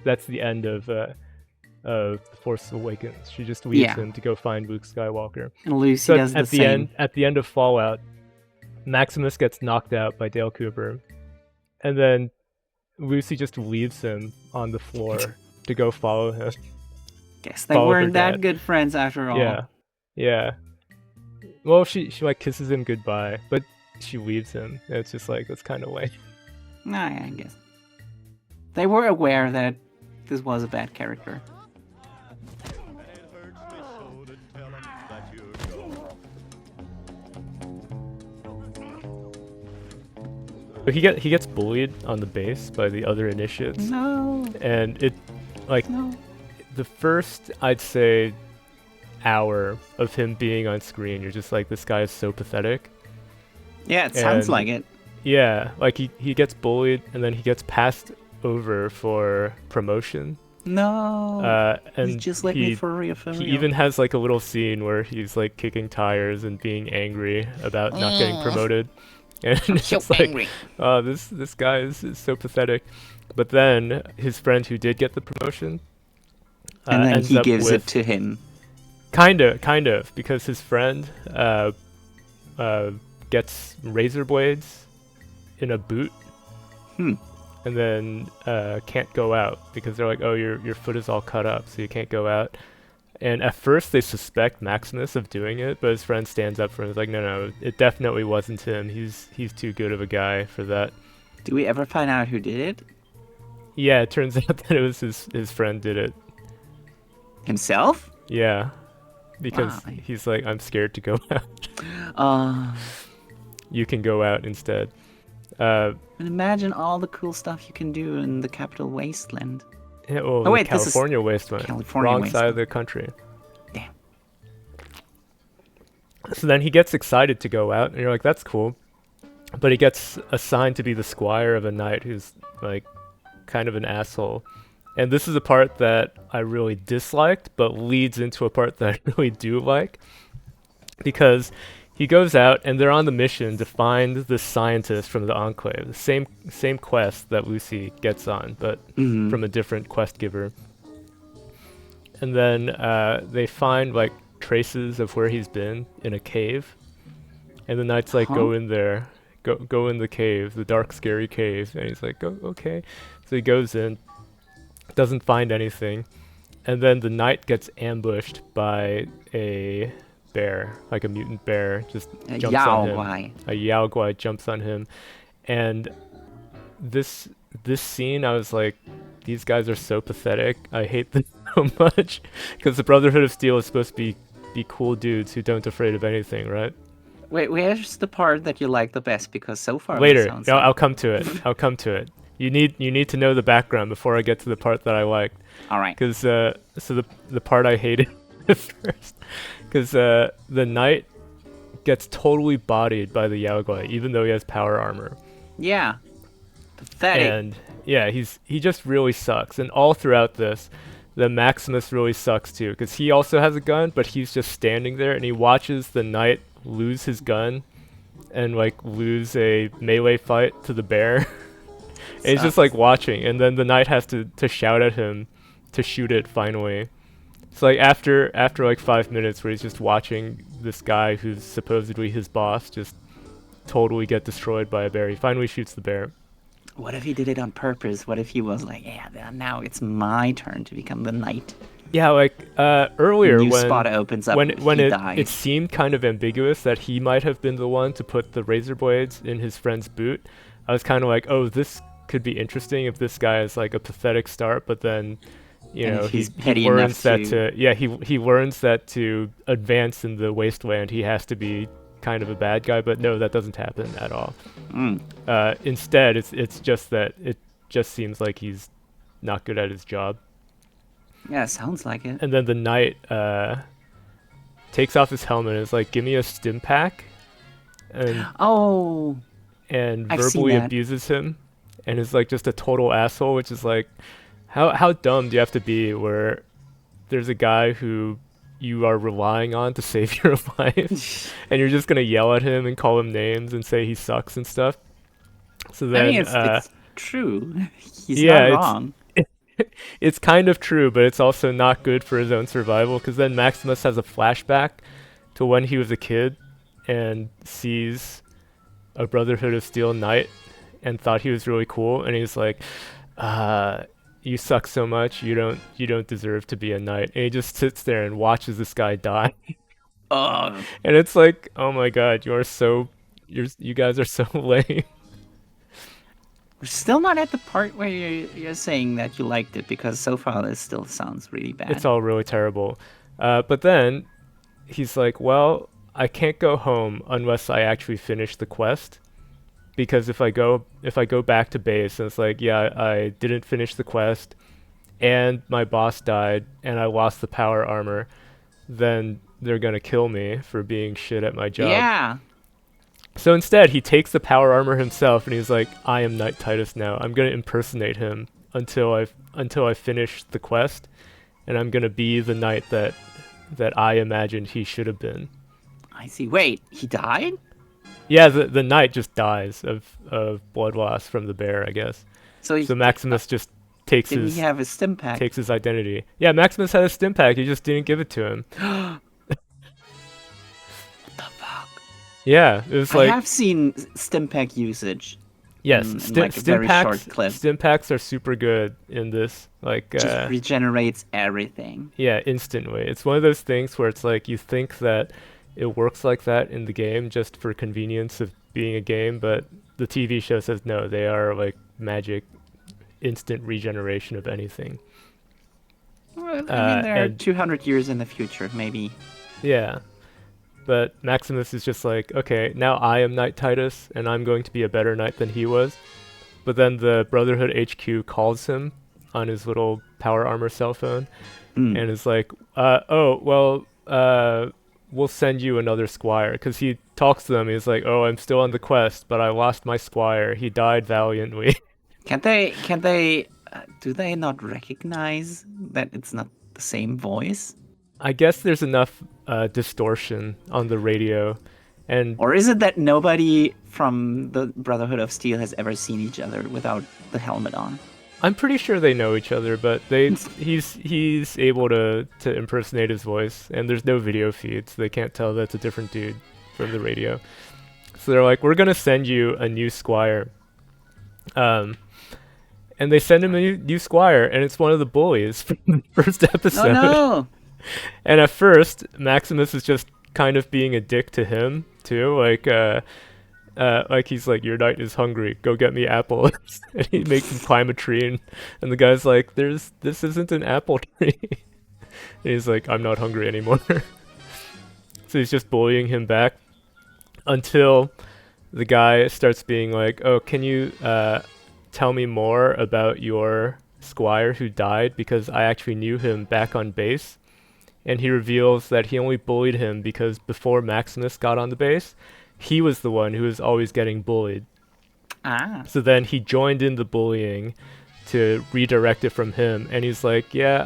that's the end of The Force Awakens. She just leaves him to go find Luke Skywalker. And Lucy does the same. At the end of Fallout, Maximus gets knocked out by Dale Cooper, and then Lucy just leaves him on the floor to go follow him. Guess they weren't that good friends after all. Yeah. Well, she like kisses him goodbye, but she leaves him. It's just like, that's kind of lame. Nah, I guess they were aware that this was a bad character. But he gets bullied on the base by the other initiates. No. And it, like, the first, I'd say, hour of him being on screen, you're just like, this guy is so pathetic. Yeah, it sounds like it. Yeah, like he gets bullied and then he gets passed over for promotion. No. And he's just like me for real. He even has like a little scene where he's like kicking tires and being angry about not getting promoted. And it's so like, angry. Oh, this guy is so pathetic. But then his friend who did get the promotion, and then he gives it to him. Kind of, because his friend gets razor blades in a boot, and then can't go out because they're like, oh, your foot is all cut up, so you can't go out. And at first they suspect Maximus of doing it, but his friend stands up for him. He's like, no, it definitely wasn't him. He's too good of a guy for that. Do we ever find out who did it? Yeah, it turns out that it was his friend did it. Himself? Yeah. Because he's like, I'm scared to go out. You can go out instead. And imagine all the cool stuff you can do in the Capital Wasteland. Yeah, well, wait, California Wasteland. Wrong side of the country. Damn. So then he gets excited to go out, and you're like, that's cool. But he gets assigned to be the squire of a knight who's like kind of an asshole. And this is a part that I really disliked, but leads into a part that I really do like. Because he goes out, and they're on the mission to find the scientist from the Enclave. The same quest that Lucy gets on, but from a different quest giver. And then they find, like, traces of where he's been in a cave. And the knight's like, go in there. Go in the cave, the dark, scary cave. And he's like, oh, okay. So he goes in, doesn't find anything. And then the knight gets ambushed by a bear, like a mutant bear, just jumps on him. A Yao Guai jumps on him, and this scene, I was like, these guys are so pathetic. I hate them so much, because the Brotherhood of Steel is supposed to be cool dudes who don't afraid of anything, right? Wait, where's the part that you like the best? Because so far Later, it sounds I'll come to it. I'll come to it. You need to know the background before I get to the part that I liked. all right. Because so the part I hated first, because the knight gets totally bodied by the Yaogui, even though he has power armor. Yeah, pathetic. And yeah, he just really sucks. And all throughout this, the Maximus really sucks too, because he also has a gun, but he's just standing there and he watches the knight lose his gun and like lose a melee fight to the bear. And he's just like watching, and then the knight has to shout at him to shoot it finally. It's like after like 5 minutes where he's just watching this guy who's supposedly his boss just totally get destroyed by a bear. He finally shoots the bear. What if he did it on purpose? What if he was like, yeah, now it's my turn to become the knight? Yeah, like earlier New when spot opens up, when he dies. it seemed kind of ambiguous that he might have been the one to put the razor blades in his friend's boot. I was kind of like, oh, this could be interesting if this guy is like a pathetic start, but then you know he learns that he learns that to advance in the wasteland he has to be kind of a bad guy, but no, that doesn't happen at all. Instead, it's just that it just seems like he's not good at his job. Yeah, sounds like it. And then the knight takes off his helmet and is like, "Give me a stim pack," and I've verbally seen that. abuses him, and is like just a total asshole. Which is like, how dumb do you have to be where there's a guy who you are relying on to save your life, and you're just gonna yell at him and call him names and say he sucks and stuff. So then, I mean, it's true. He's yeah, not wrong. It's kind of true, but it's also not good for his own survival, because then Maximus has a flashback to when he was a kid and sees a Brotherhood of Steel knight and thought he was really cool, and he's like, you suck so much, you don't deserve to be a knight. And he just sits there and watches this guy die. Oh. And it's like, oh my god, you guys are so lame. We're still not at the part where you're saying that you liked it, because so far this still sounds really bad. It's all really terrible. But then he's like, well, I can't go home unless I actually finish the quest. Because if I go back to base and it's like, yeah, I didn't finish the quest and my boss died and I lost the power armor, then they're gonna kill me for being shit at my job. Yeah. So instead, he takes the power armor himself and he's like, I am Knight Titus now. I'm gonna impersonate him until I finish the quest, and I'm gonna be the knight that I imagined he should have been. I see. Wait, he died? Yeah, the knight just dies of blood loss from the bear, I guess. So Maximus just takes did he have a stim pack? Takes his identity. Yeah, Maximus had a stim pack. He just didn't give it to him. What the fuck? Yeah, it was like I have seen stim pack usage. Yes, stim packs are super good in this. Like just regenerates everything. Yeah, instantly. It's one of those things where it's like you think that it works like that in the game just for convenience of being a game, but the TV show says no, they are like magic, instant regeneration of anything. Well, I mean, they're 200 years in the future, maybe. Yeah. But Maximus is just like, okay, now I am Knight Titus, and I'm going to be a better knight than he was. But then the Brotherhood HQ calls him on his little power armor cell phone, and is like, we'll send you another squire. Because he talks to them, he's like, oh, I'm still on the quest, but I lost my squire. He died valiantly. Can't they, do they not recognize that it's not the same voice? I guess there's enough distortion on the radio, or is it that nobody from the Brotherhood of Steel has ever seen each other without the helmet on? I'm pretty sure they know each other, but he's able to impersonate his voice, and there's no video feed, so they can't tell that's a different dude from the radio. So they're like, we're gonna send you a new squire, and they send him a new squire, and it's one of the bullies from the first episode. Oh no! And at first, Maximus is just kind of being a dick to him too, like he's like, your knight is hungry, go get me apples. And he makes him climb a tree, and the guy's like, this isn't an apple tree. And he's like, I'm not hungry anymore. So he's just bullying him back. until the guy starts being like, oh, can you tell me more about your squire who died, because I actually knew him back on base. And he reveals that he only bullied him because before Maximus got on the base, he was the one who was always getting bullied. So then he joined in the bullying to redirect it from him, and he's like, yeah,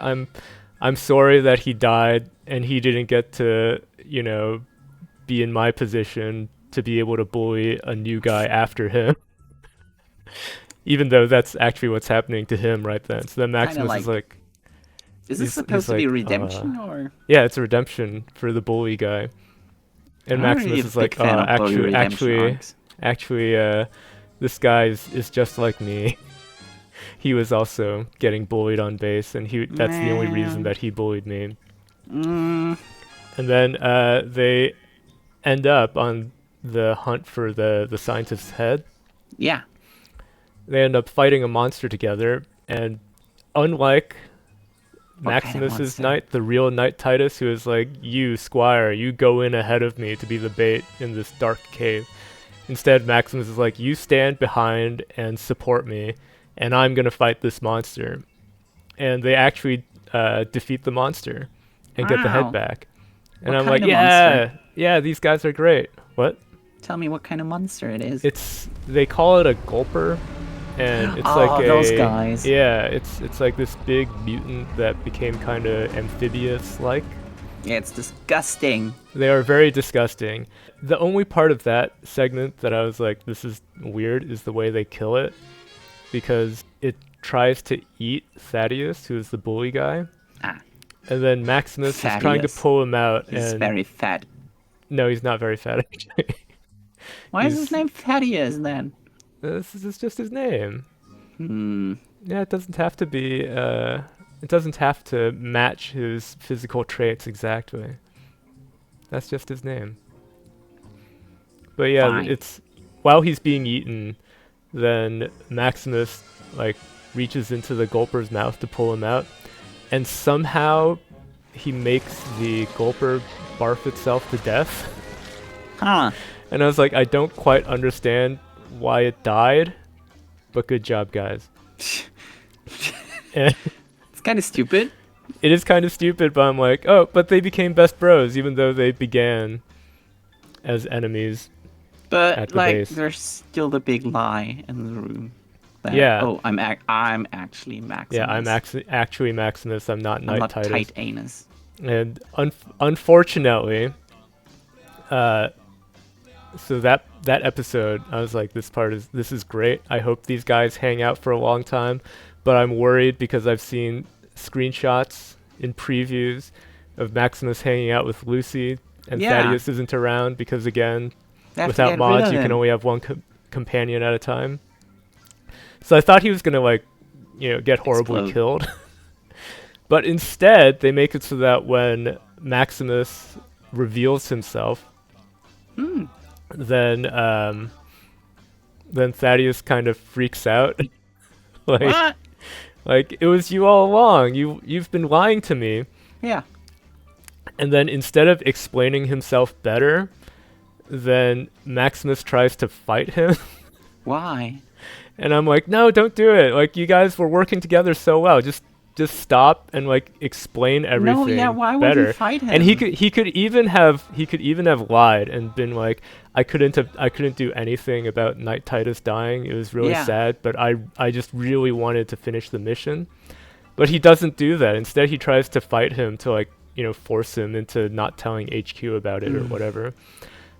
I'm sorry that he died and he didn't get to, you know, be in my position to be able to bully a new guy after him. Even though that's actually what's happening to him right then. So then Maximus is like, is this supposed to be redemption or? Yeah, it's a redemption for the bully guy. And Maximus is like, actually, this guy is just like me. He was also getting bullied on base, and that's the only reason that he bullied me. And then they end up on the hunt for the scientist's head. Yeah. They end up fighting a monster together, and unlike Maximus's knight, the real Knight Titus, who is like, you, Squire, you go in ahead of me to be the bait in this dark cave. Instead, Maximus is like, you stand behind and support me, and I'm gonna fight this monster. And they actually defeat the monster and get the head back. And I'm like, yeah, these guys are great. What? Tell me what kind of monster it is. They call it a gulper, and it's like those guys. Yeah, it's like this big mutant that became kind of amphibious-like. Yeah, it's disgusting. They are very disgusting. The only part of that segment that I was like, this is weird, is the way they kill it. Because it tries to eat Thaddeus, who is the bully guy. And then Maximus is trying to pull him out. He's very fat. No, he's not very fat, actually. Why is his name Thaddeus, then? This is just his name. Yeah, it doesn't have to be... it doesn't have to match his physical traits exactly. That's just his name. But yeah, it's while he's being eaten, then Maximus like reaches into the gulper's mouth to pull him out, and somehow he makes the gulper barf itself to death. And I was like, I don't quite understand why it died, but good job, guys. And it's kind of stupid. It is kind of stupid, but I'm like, oh, but they became best bros, even though they began as enemies. But at the like, base. there's still the big lie in the room. That, Yeah. Oh, I'm actually Maximus. Yeah, I'm actually Maximus. I'm not Knight not Titus. tight anus. And unfortunately, so that episode, I was like, this is great. I hope these guys hang out for a long time, but I'm worried because I've seen screenshots in previews of Maximus hanging out with Lucy, and Thaddeus isn't around because, again, without mods, you can only have one companion at a time. So I thought he was gonna like, get horribly killed. But instead, they make it so that when Maximus reveals himself, then Thaddeus kind of freaks out. What? Like, it was you all along. You've been lying to me. Yeah. And then instead of explaining himself better, then Maximus tries to fight him. Why? And I'm like, no, don't do it. Like, you guys were working together so well. Just stop and like explain everything. No, yeah, why better. would you fight him? And he could even have lied and been like, I couldn't do anything about Knight Titus dying. It was really sad, but I just really wanted to finish the mission. But he doesn't do that. Instead, he tries to fight him to like, force him into not telling HQ about it or whatever.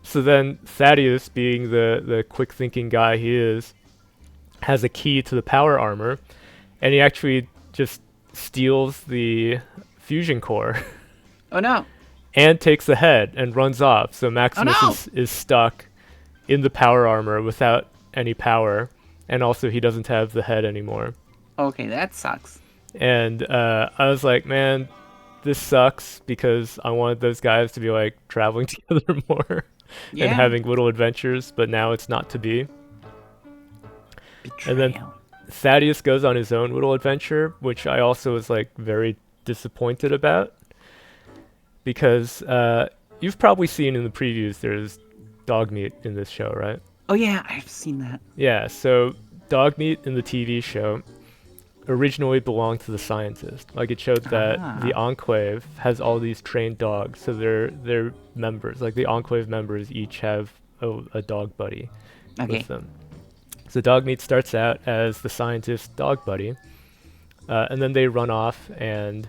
So then Thaddeus, being the quick thinking guy he is, has a key to the power armor, and he actually just steals the fusion core. Oh no. And takes the head and runs off. So Maximus is stuck in the power armor without any power, and also he doesn't have the head anymore. Okay, that sucks. And I was like, man, this sucks, because I wanted those guys to be like traveling together more and having little adventures, but now it's not to be. Betrayal. And then Thaddeus goes on his own little adventure, which I also was like very disappointed about, because you've probably seen in the previews dog meat in this show, right? Oh yeah, I've seen that. Yeah, so dog meat in the TV show originally belonged to the scientist. Like, it showed that the Enclave has all these trained dogs, so they're members. Like, the Enclave members each have a dog buddy with them. So dog meat starts out as the scientist's dog buddy, and then they run off, and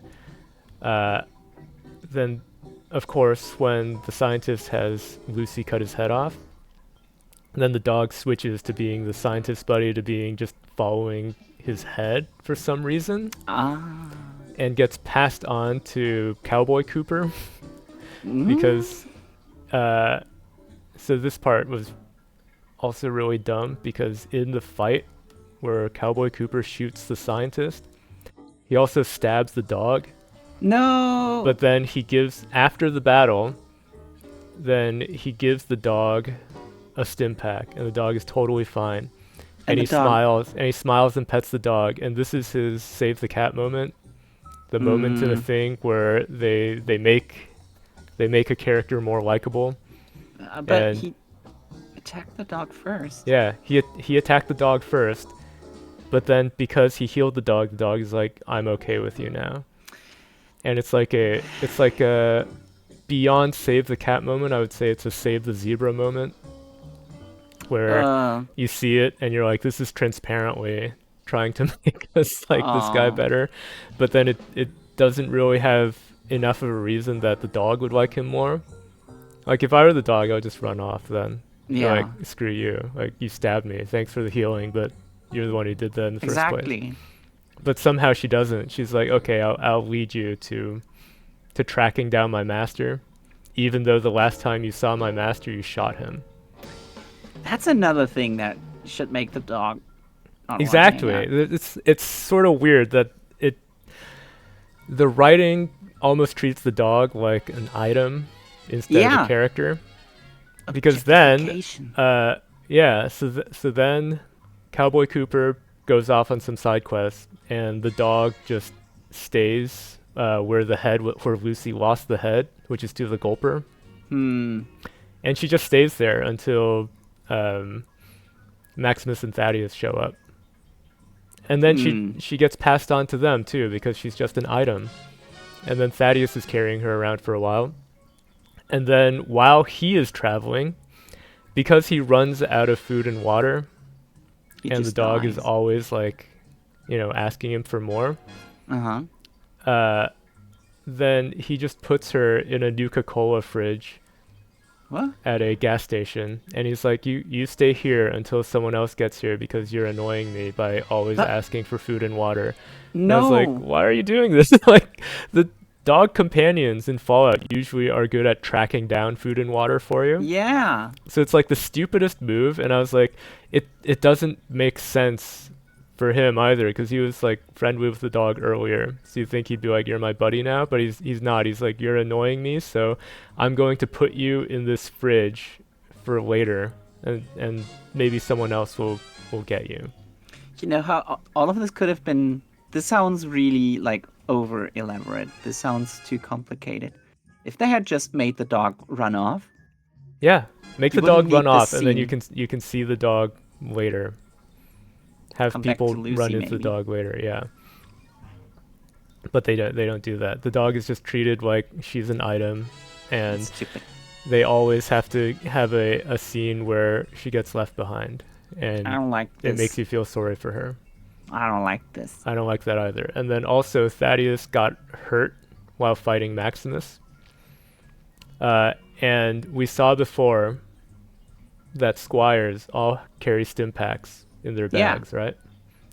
then, of course, when the scientist has Lucy cut his head off, then the dog switches to being the scientist's buddy, to being just following his head for some reason, and gets passed on to Cowboy Cooper because so this part was also really dumb, because in the fight where Cowboy Cooper shoots the scientist, he also stabs the dog. No! But then he gives, after the battle, then he gives the dog a stim pack, and the dog is totally fine. And he smiles and pets the dog, and this is his save the cat moment. The moment in a thing where they make a character more likable. But he attacked the dog first. Yeah, he attacked the dog first, but then because he healed the dog is like, I'm okay with you now. And it's like a beyond save the cat moment. I would say it's a save the zebra moment, where you see it and you're like, this is transparently trying to make us like this guy better, but then it doesn't really have enough of a reason that the dog would like him more. Like, if I were the dog, I would just run off then. Yeah. Like, screw you. Like, you stabbed me. Thanks for the healing, but you're the one who did that in the first place. But somehow she doesn't. She's like, okay, I'll lead you to tracking down my master, even though the last time you saw my master, you shot him. That's another thing that should make the dog not exactly. It's sort of weird that the writing almost treats the dog like an item instead of a character. Because then, so then Cowboy Cooper goes off on some side quest, and the dog just stays where Lucy lost the head, which is to the Gulper. And she just stays there until Maximus and Thaddeus show up. And then she gets passed on to them too, because she's just an item. And then Thaddeus is carrying her around for a while. And then while he is traveling, because he runs out of food and water, and the dog is always like, asking him for more, then he just puts her in a Nuka-Cola fridge at a gas station, and he's like, you stay here until someone else gets here, because you're annoying me by always asking for food and water. No. And I was like, why are you doing this? Like, the dog companions in Fallout usually are good at tracking down food and water for you. Yeah. So it's like the stupidest move, and I was like, it doesn't make sense for him either, because he was like friendly with the dog earlier. So you think he'd be like, you're my buddy now, but he's not. He's like, you're annoying me, so I'm going to put you in this fridge for later, and maybe someone else will get you. You know how all of this could have been. This sounds really like over elaborate. This sounds too complicated. If they had just made the dog run off. Yeah, make the dog run off, and then you can see the dog later. Have people run into the dog later, yeah. But they don't do that. The dog is just treated like she's an item, and they always have to have a scene where she gets left behind, and I don't like this. It makes you feel sorry for her. I don't like this. I don't like that either. And then also Thaddeus got hurt while fighting Maximus. And we saw before that squires all carry stim packs in their bags, right?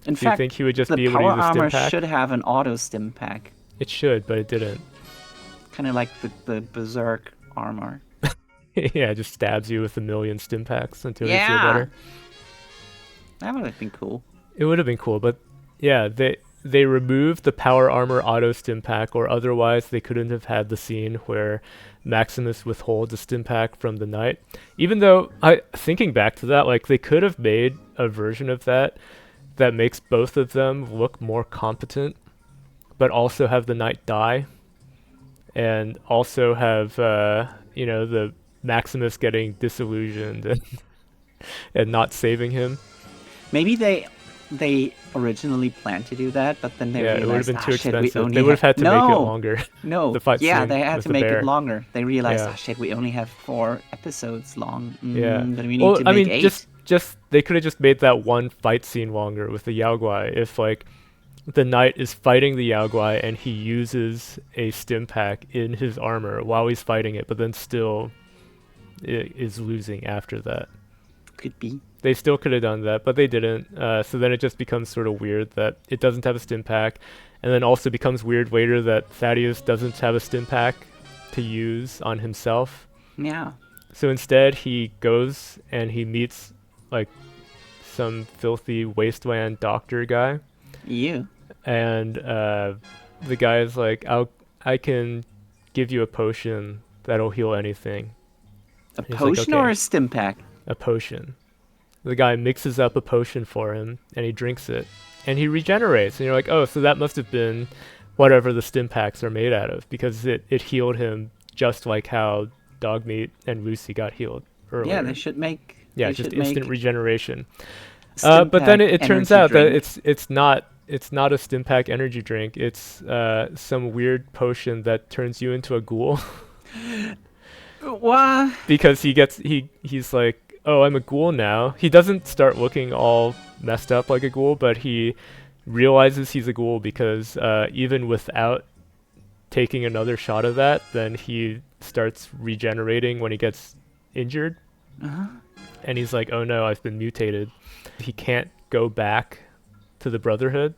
In fact, you think he would just be able to use a stim pack? The power armor should have an auto stim pack. It should, but it didn't. Kind of like the berserk armor. Yeah, it just stabs you with a million stim packs until you feel better. That would have been cool. It would have been cool, but yeah, they removed the power armor auto stim pack, or otherwise they couldn't have had the scene where Maximus withholds a stim pack from the knight. Even though, thinking back to that, like, they could have made a version of that makes both of them look more competent, but also have the knight die, and also have the Maximus getting disillusioned and not saving him. Maybe they originally planned to do that, but then they it would have realized, been too shit, expensive. They would have had to make it longer. No, the fight scene they had with to the make bear. it longer. They realized, Yeah. shit, we only have 4 episodes long. Yeah. But we need to make 8. Just they could have just made that one fight scene longer with the Yao Guai. If like the knight is fighting the Yao Guai and he uses a stim pack in his armor while he's fighting it, but then still is losing after that. Could be. They still could have done that, but they didn't. So then it just becomes sort of weird that it doesn't have a stim pack, and then also becomes weird later that Thaddeus doesn't have a stim pack to use on himself. Yeah. So instead, he goes and he meets like some filthy wasteland doctor guy. You. And the guy is like, I can give you a potion that'll heal anything. A potion or a stim pack? A potion. The guy mixes up a potion for him, and he drinks it, and he regenerates. And you're like, oh, so that must have been whatever the stim packs are made out of, because it healed him just like how Dogmeat and Lucy got healed earlier. Yeah, they should make... Yeah, just instant regeneration. But But then it turns out drink. that it's not a stim pack energy drink. It's some weird potion that turns you into a ghoul. What? Because he's like, oh, I'm a ghoul now. He doesn't start looking all messed up like a ghoul, but he realizes he's a ghoul because even without taking another shot of that, then he starts regenerating when he gets injured. Uh-huh. And he's like, oh no, I've been mutated. He can't go back to the Brotherhood.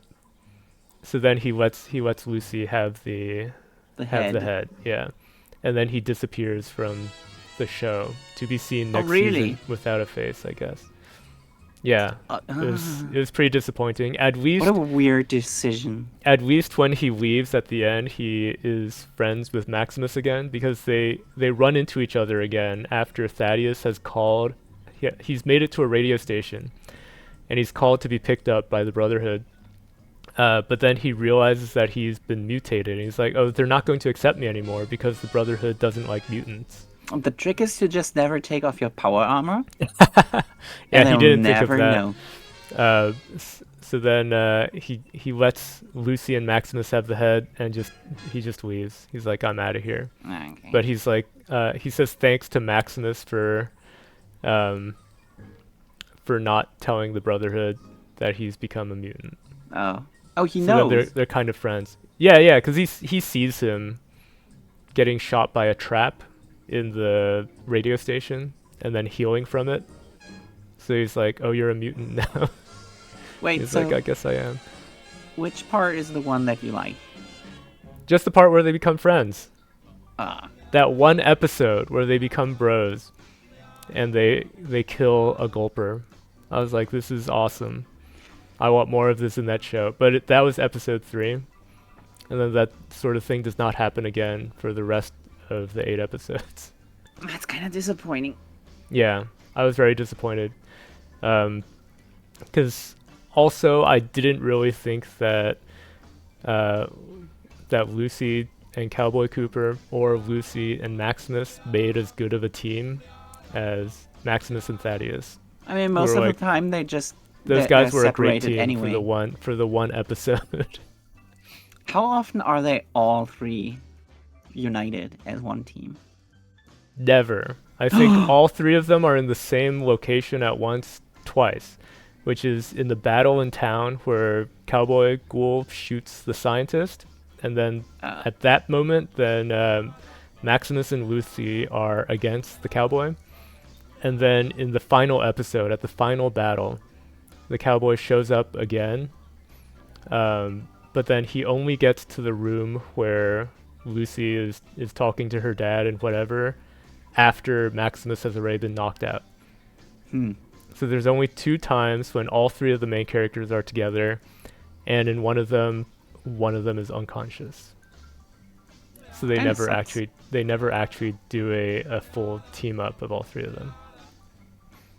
So then he lets Lucy have the head, yeah. And then he disappears from the show to be seen next season without a face, I guess. Yeah, it was pretty disappointing. At least what a weird decision. At least when he leaves at the end, he is friends with Maximus again, because they run into each other again after Thaddeus has called. He's made it to a radio station, and he's called to be picked up by the Brotherhood. But then he realizes that he's been mutated, and he's like, oh, they're not going to accept me anymore because the Brotherhood doesn't like mutants. The trick is to just never take off your power armor. Yeah, he didn't think of that. Know. So then he lets Lucy and Maximus have the head, and he just leaves. He's like, I'm out of here. Okay. But he's like, he says thanks to Maximus for not telling the Brotherhood that he's become a mutant. Oh, he knows. They're kind of friends. Yeah, because he sees him getting shot by a trap in the radio station and then healing from it. So he's like, oh, you're a mutant now. Wait, he's so like, I guess I am. Which part is the one that you like? Just the part where they become friends. Ah. That one episode where they become bros and they kill a gulper. I was like, this is awesome. I want more of this in that show. But that was episode 3. And then that sort of thing does not happen again for the rest of the 8 episodes. That's kind of disappointing. Yeah, I was very disappointed. Because also I didn't really think that that Lucy and Cowboy Cooper or Lucy and Maximus made as good of a team as Maximus and Thaddeus. I mean, most of the time they just those guys were a great team anyway. for the one episode. How often are they all 3 united as one team? Never. I think all 3 of them are in the same location at once twice, which is in the battle in town where Cowboy Ghoul shoots the scientist, and then at that moment, then Maximus and Lucy are against the cowboy, and then in the final episode, at the final battle, the cowboy shows up again, but then he only gets to the room where Lucy is talking to her dad and whatever after Maximus has already been knocked out. So there's only 2 times when all 3 of the main characters are together, and in one of them is unconscious. So they never actually do a full team up of all 3 of them.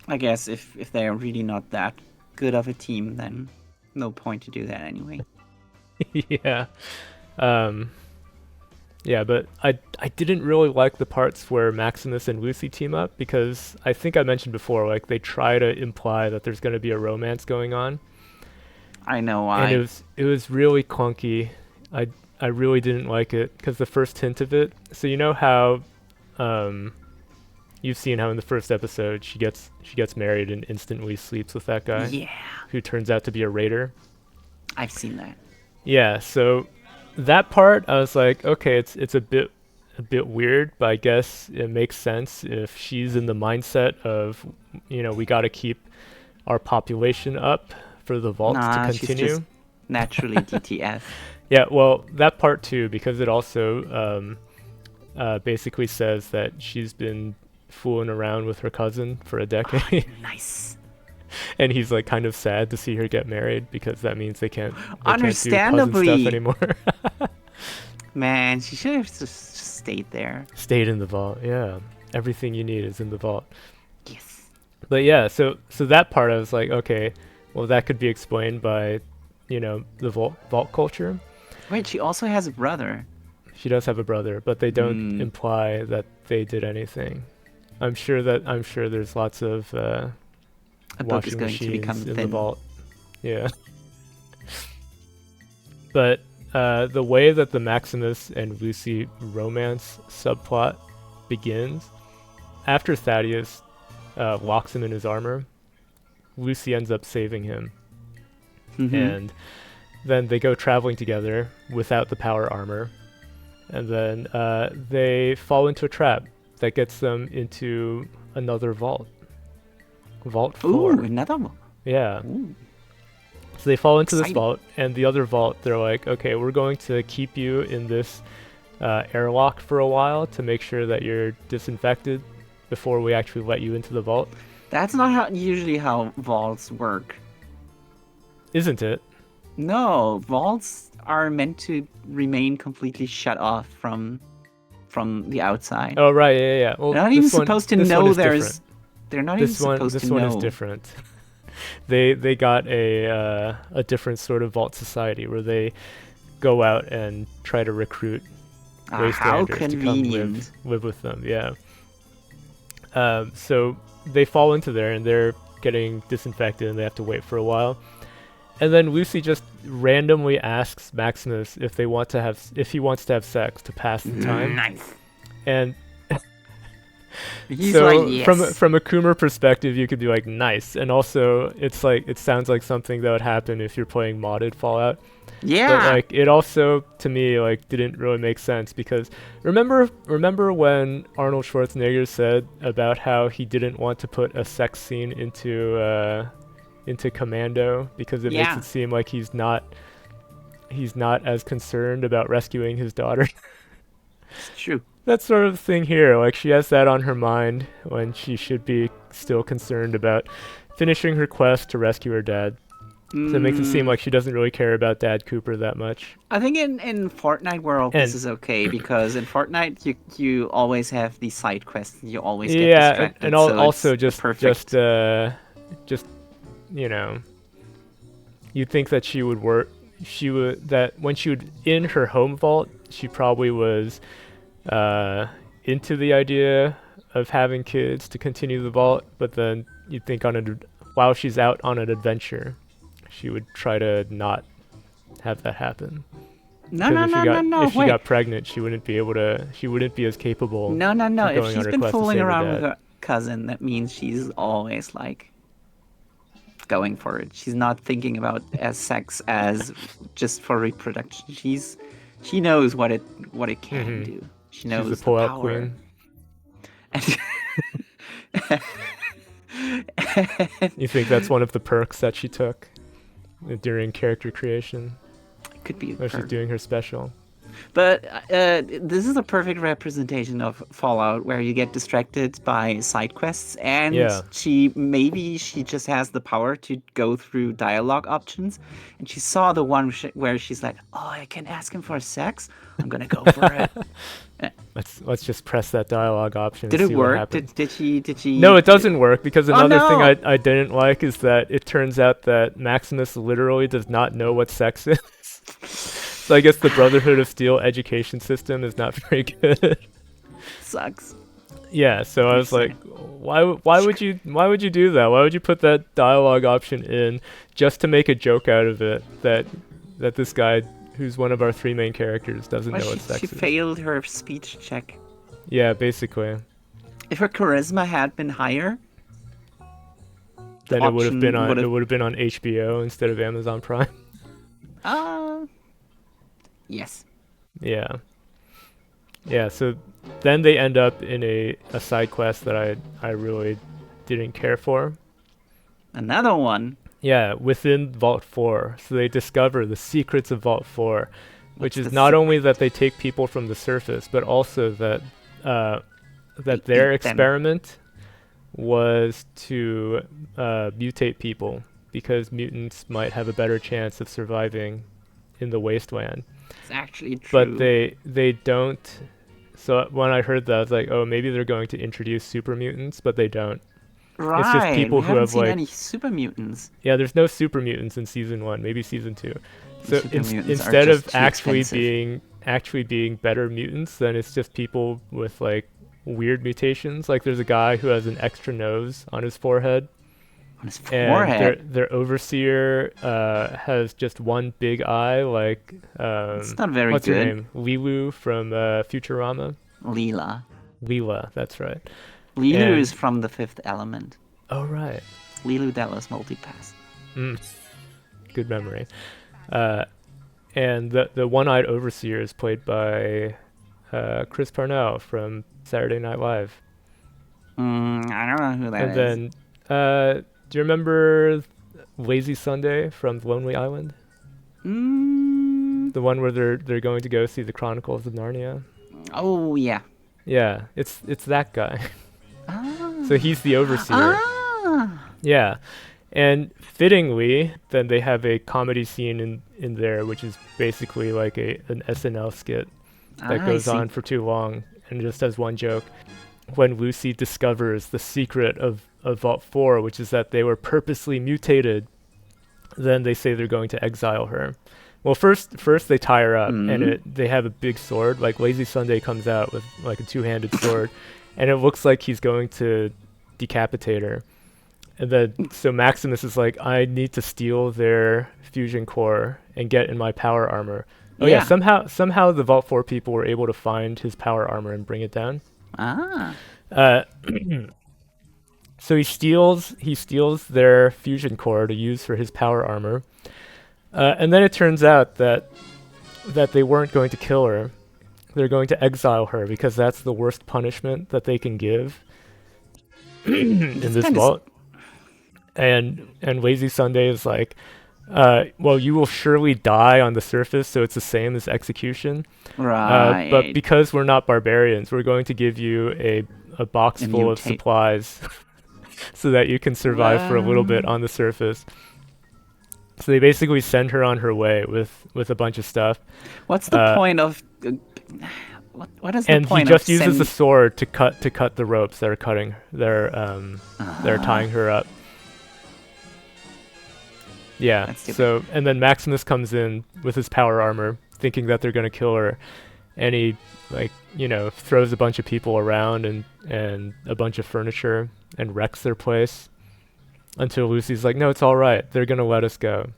I guess if they're really not that good of a team, then no point to do that anyway. Yeah. Yeah, but I didn't really like the parts where Maximus and Lucy team up because I think I mentioned before, like they try to imply that there's going to be a romance going on. I know why. And it was really clunky. I really didn't like it because the first hint of it. So you know how, you've seen how in the first episode she gets married and instantly sleeps with that guy. Yeah. Who turns out to be a raider. I've seen that. Yeah. So that part I was like, okay, it's a bit weird, but I guess it makes sense if she's in the mindset of, we got to keep our population up for the vault to continue. She's just naturally DTF. Yeah, well, that part too, because it also basically says that she's been fooling around with her cousin for a decade. Oh, nice. And he's like kind of sad to see her get married because that means they can't do Understandably. cousin stuff anymore. Man, she should have just stayed there. Stayed in the vault, yeah. Everything you need is in the vault. Yes. But yeah, so that part I was like, okay, well that could be explained by, the vault culture. Wait, she also has a brother. She does have a brother, but they don't imply that they did anything. I'm sure there's lots of a book is washing going to machines become in thin. the vault. Yeah. But the way that the Maximus and Lucy romance subplot begins, after Thaddeus locks him in his armor, Lucy ends up saving him. Mm-hmm. And then they go traveling together without the power armor. And then they fall into a trap that gets them into another vault. Vault 4. Ooh, another one. Yeah. Ooh. So they fall into this Exciting. vault, and the other vault, they're like, okay, we're going to keep you in this airlock for a while to make sure that you're disinfected before we actually let you into the vault. That's not usually how vaults work. Isn't it? No, vaults are meant to remain completely shut off from the outside. Oh, right, yeah. Well, They're not even supposed to know there's. Different. They're not even supposed to know. This one is different. They got a different sort of vault society where they go out and try to recruit How wastanders to convenient. come live with them. Yeah. So they fall into there and they're getting disinfected and they have to wait for a while. And then Lucy just randomly asks Maximus if he wants to have sex to pass the time. Nice. And He's so like, yes. from a Coomer perspective, you could be like, nice. And also, it's like it sounds like something that would happen if you're playing modded Fallout. Yeah. But like it also to me like didn't really make sense because remember when Arnold Schwarzenegger said about how he didn't want to put a sex scene into Commando because it makes it seem like he's not as concerned about rescuing his daughter. It's true. That sort of thing here, like she has that on her mind when she should be still concerned about finishing her quest to rescue her dad. So it makes it seem like she doesn't really care about Dad Cooper that much. I think in Fortnite world this is okay because in Fortnite you always have these side quests. You always get distracted. And so also it's just you'd think that she would work. That when she would in her home vault, she probably was into the idea of having kids to continue the vault. But then you'd think while she's out on an adventure, she would try to not have that happen. No. If she got pregnant, she wouldn't be as capable. No. If she's been fooling around with with her cousin, that means she's always like going for it. She's not thinking about sex as just for reproduction. She knows what it can do. She knows she's the pull-out power. Queen. You think that's one of the perks that she took during character creation? It could be. Or she's doing her special. But this is a perfect representation of Fallout, where you get distracted by side quests, and she just has the power to go through dialogue options, and she saw the one where she's like, "Oh, I can ask him for sex. I'm gonna go for it." Let's just press that dialogue option. Did and it see work? What happens. Did she? No, it doesn't work because another thing no. I didn't like is that it turns out that Maximus literally does not know what sex is. So I guess the Brotherhood of Steel education system is not very good. Sucks. Yeah, so I was like, why would you do that? Why would you put that dialogue option in just to make a joke out of it that this guy who's one of our three main characters doesn't know what sex She is? failed her speech check. Yeah, basically. If her charisma had been higher, Then it would have been on HBO instead of Amazon Prime. Yes. Yeah. Yeah, so then they end up in a side quest that I really didn't care for. Another one. Yeah, within Vault 4. So they discover the secrets of Vault 4, which What's is the not only that they take people from the surface, but also that their eat them. experiment was to mutate people because mutants might have a better chance of surviving in the wasteland. It's actually true. But they don't. So when I heard that, I was like, oh, maybe they're going to introduce super mutants, but they don't. Right. It's just people we who haven't have seen like any super mutants. yeah, there's no super mutants in season 1, maybe season 2. So Super mutants are instead just of too actually being better mutants, then it's just people with like weird mutations. Like there's a guy who has an extra nose on his forehead. On his And forehead. their overseer has just one big eye, like It's not very what's good. her name? Lilu from Futurama. Leela. That's right. Lilu And- is from the Fifth Element. Oh right. Lilu Della's multipass. Good memory. And the one-eyed overseer is played by Chris Parnell from Saturday Night Live. I don't know who that is. And then, do you remember Lazy Sunday from Lonely Island? The one where they're going to go see the Chronicles of Narnia. Oh yeah. Yeah, it's that guy. Ah. So he's the overseer. Yeah. And fittingly, then they have a comedy scene in there, which is basically like an SNL skit that goes on for too long and just has one joke. When Lucy discovers the secret of Vault 4, which is that they were purposely mutated, then they say they're going to exile her. Well, first they tie her up, and they have a big sword. Like Lazy Sunday comes out with like a two-handed sword, and it looks like he's going to decapitate her. And then so Maximus is like, I need to steal their fusion core and get in my power armor. Oh yeah, somehow the Vault 4 people were able to find his power armor and bring it down. So he steals their fusion core to use for his power armor. And then it turns out that they weren't going to kill her. They're going to exile her because that's the worst punishment that they can give in this vault. And Lazy Sunday is like, well, you will surely die on the surface, so it's the same as execution. Right. But because we're not barbarians, we're going to give you a box full of supplies so that you can survive for a little bit on the surface. So they basically send her on her way with a bunch of stuff. What's the point of? What is the and point? And he just uses the sword to cut the ropes that are cutting. They're tying her up. Yeah. So and then Maximus comes in with his power armor, thinking that they're gonna kill her, and he throws a bunch of people around and a bunch of furniture and wrecks their place. Until Lucy's like, no, it's all right. They're gonna let us go.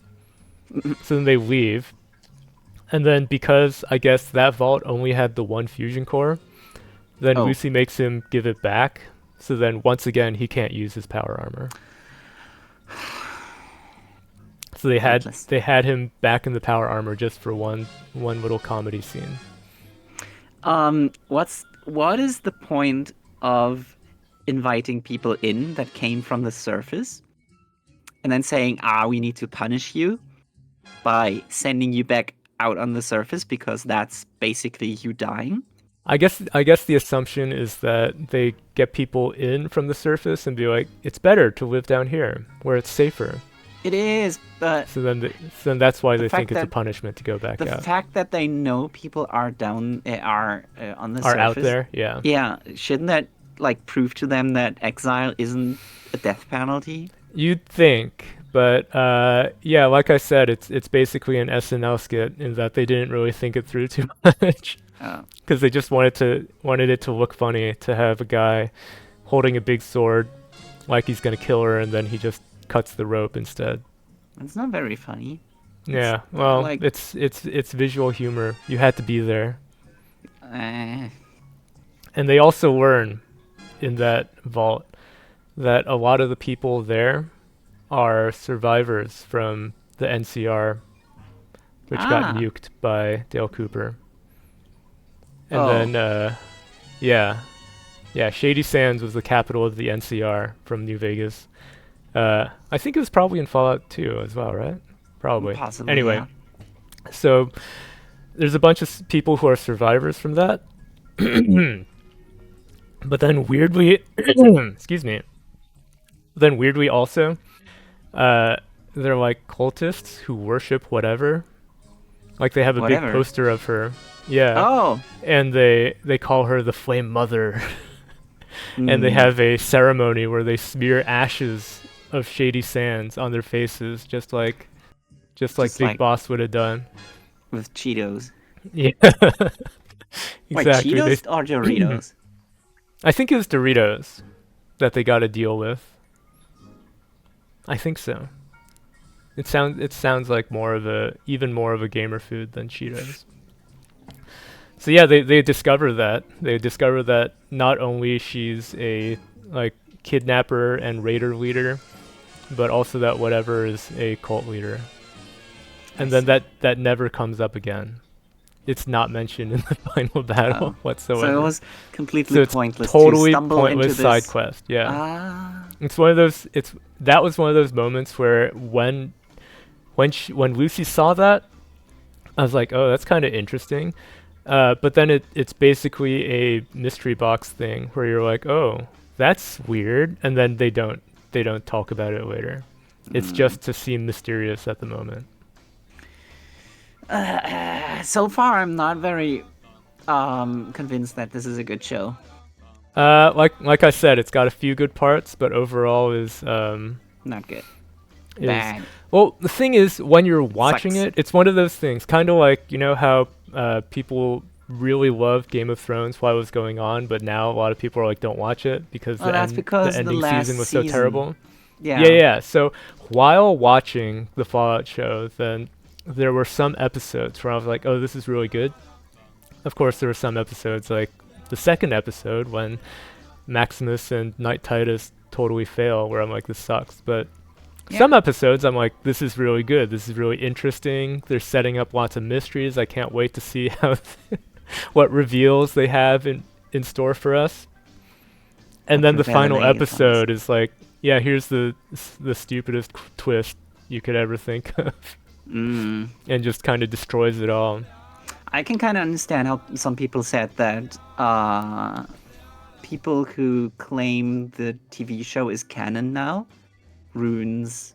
So then they leave. And then because I guess that vault only had the one fusion core, then Lucy makes him give it back. So then once again he can't use his power armor. So they had him back in the power armor just for one little comedy scene. What is the point of inviting people in that came from the surface and then saying, we need to punish you by sending you back out on the surface because that's basically you dying? I guess the assumption is that they get people in from the surface and be like, it's better to live down here where it's safer. It is, but so then that's why they think it's a punishment to go back out. The fact that they know people are down on the surface, out there, yeah, shouldn't that prove to them that exile isn't a death penalty? You'd think, But yeah, like I said, it's basically an SNL skit in that they didn't really think it through too much because they just wanted it to look funny to have a guy holding a big sword like he's gonna kill her, and then he just cuts the rope instead. It's not very funny. Yeah, well, it's visual humor. You had to be there. And they also learn in that vault that a lot of the people there are survivors from the NCR, which got nuked by Dale Cooper. And then, yeah, Shady Sands was the capital of the NCR from New Vegas. I think it was probably in Fallout 2 as well, right? Probably. Possibly, anyway, yeah. So there's a bunch of people who are survivors from that. But then weirdly, excuse me. Then weirdly also, they're like cultists who worship whatever. Like they have a big poster of her. Yeah. Oh. And they call her the Flame Mother. And they have a ceremony where they smear ashes of Shady Sands on their faces, just like Big Boss would have done. With Cheetos. Yeah. Exactly. Wait, Cheetos or Doritos? I think it was Doritos that they got to deal with. I think so. It sounds like even more of a gamer food than Cheetos. So yeah, they discover that. They discover that not only she's a like kidnapper and raider leader, but also that whatever is a cult leader. And then that never comes up again. It's not mentioned in the final battle whatsoever. So it was completely pointless. Totally to stumble pointless into side this. quest. Yeah. It's one of those. That was one of those moments where when Lucy saw that, I was like, oh, that's kind of interesting. But then it's basically a mystery box thing where you're like, oh, that's weird, and then they don't talk about it later. It's just to seem mysterious at the moment. So far, I'm not very convinced that this is a good show. Like I said, it's got a few good parts, but overall is not good. Bad. Well, the thing is, when you're watching it, it's one of those things, kind of like, you know how people really loved Game of Thrones while it was going on, but now a lot of people are like, don't watch it because the ending season was so terrible. Yeah. So while watching the Fallout show, then there were some episodes where I was like, oh, this is really good. Of course, there were some episodes, like the second episode when Maximus and Knight Titus totally fail, where I'm like, this sucks. But some episodes, I'm like, this is really good. This is really interesting. They're setting up lots of mysteries. I can't wait to see how what reveals they have in store for us. And then the final episode is like, yeah, here's the stupidest twist you could ever think of. And just kind of destroys it all. I can kind of understand how some people said that people who claim the TV show is canon now ruins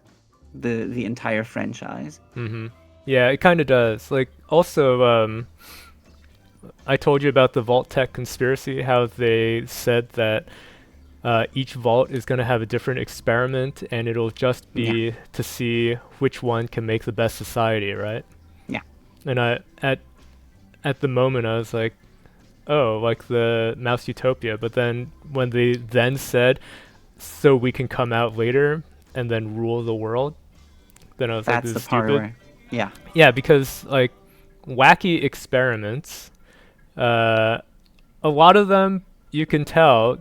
the entire franchise. Yeah, it kind of does. Like, also, I told you about the Vault Tech conspiracy, how they said that each vault is going to have a different experiment, and it'll just be to see which one can make the best society, right? Yeah. And at the moment, I was like, oh, like the Mouse Utopia. But then when they then said, so we can come out later and then rule the world, then I was like, this is stupid. Yeah, because like wacky experiments, a lot of them you can tell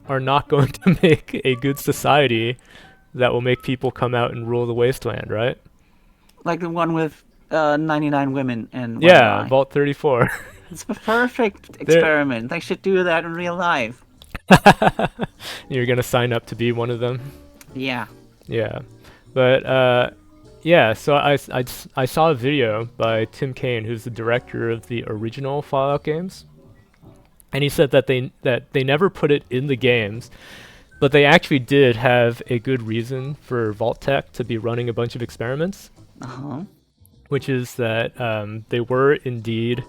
are not going to make a good society that will make people come out and rule the wasteland, right? Like the one with 99 women and one guy. Vault Vault 34. It's a perfect experiment. They should do that in real life. You're gonna sign up to be one of them? Yeah. Yeah. But yeah, so I saw a video by Tim Kaine, who's the director of the original Fallout games. And he said that they never put it in the games, but they actually did have a good reason for Vault Tech to be running a bunch of experiments. Which is that they were indeed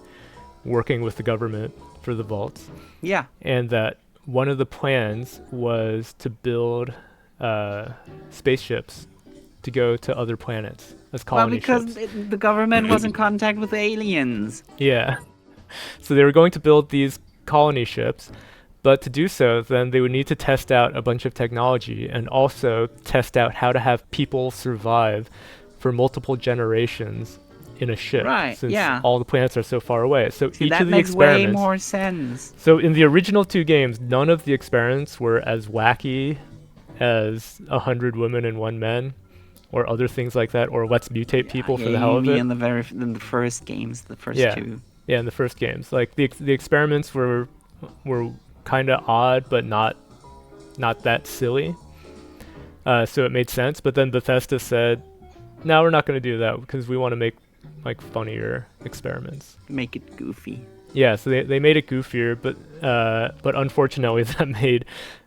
working with the government for the vaults. Yeah. And that one of the plans was to build spaceships to go to other planets as Well, colony because ships. the government was in contact with aliens. Yeah. So they were going to build these colony ships, but to do so, then they would need to test out a bunch of technology and also test out how to have people survive for multiple generations in a ship, Right, since yeah. all the planets are so far away. So See, each that of the makes way experiments. more sense. So in the original 2 games, none of the experiments were as wacky as 100 women and 1 man, or other things like that, or let's mutate people for the hell of it. In the first games, the first Yeah. 2. Yeah, in the first games, like the experiments were kind of odd, but not that silly. So it made sense. But then Bethesda said, "No, we're not going to do that because we want to make like funnier experiments." Make it goofy. Yeah, so they made it goofier, but unfortunately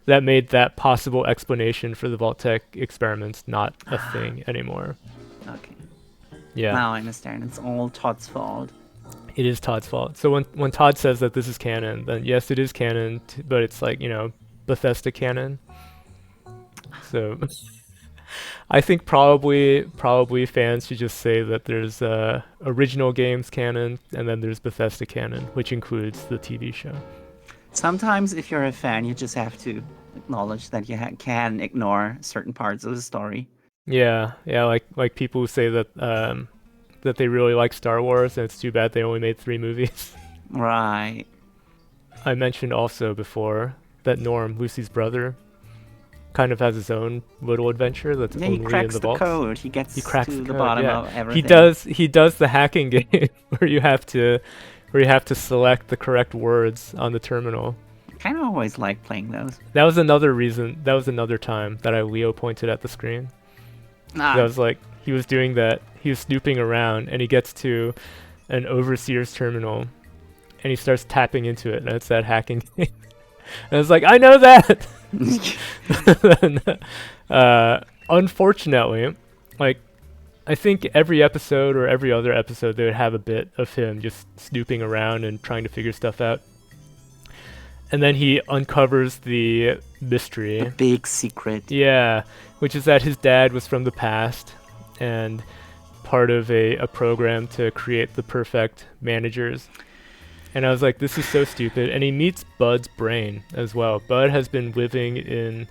that made that possible explanation for the Vault-Tec experiments not a thing anymore. Okay. Yeah. Now I understand. It's all Todd's fault. It is Todd's fault. So when Todd says that this is canon, then yes, it is canon, but it's like, Bethesda canon. So I think probably fans should just say that there's original games canon, and then there's Bethesda canon, which includes the TV show. Sometimes if you're a fan, you just have to acknowledge that you can ignore certain parts of the story. Yeah, like people who say that that they really like Star Wars, and it's too bad they only made 3 movies. Right. I mentioned also before that Norm, Lucy's brother, kind of has his own little adventure that's Yeah, only he in cracks the the vaults. code. He gets He cracks to the the code, bottom yeah. of everything. He does the hacking game where you have to select the correct words on the terminal. I kind of always like playing those. That was another reason. That was another time that Leo pointed at the screen. That was like, he was doing that. He was snooping around, and he gets to an overseer's terminal, and he starts tapping into it, and it's that hacking game. And I was like, I know that! Unfortunately, like, I think every episode or every other episode, they would have a bit of him just snooping around and trying to figure stuff out. And then he uncovers the mystery. The big secret. Yeah, which is that his dad was from the past and part of a program to create the perfect managers. And I was like, this is so stupid. And he meets Bud's brain as well. Bud has been living in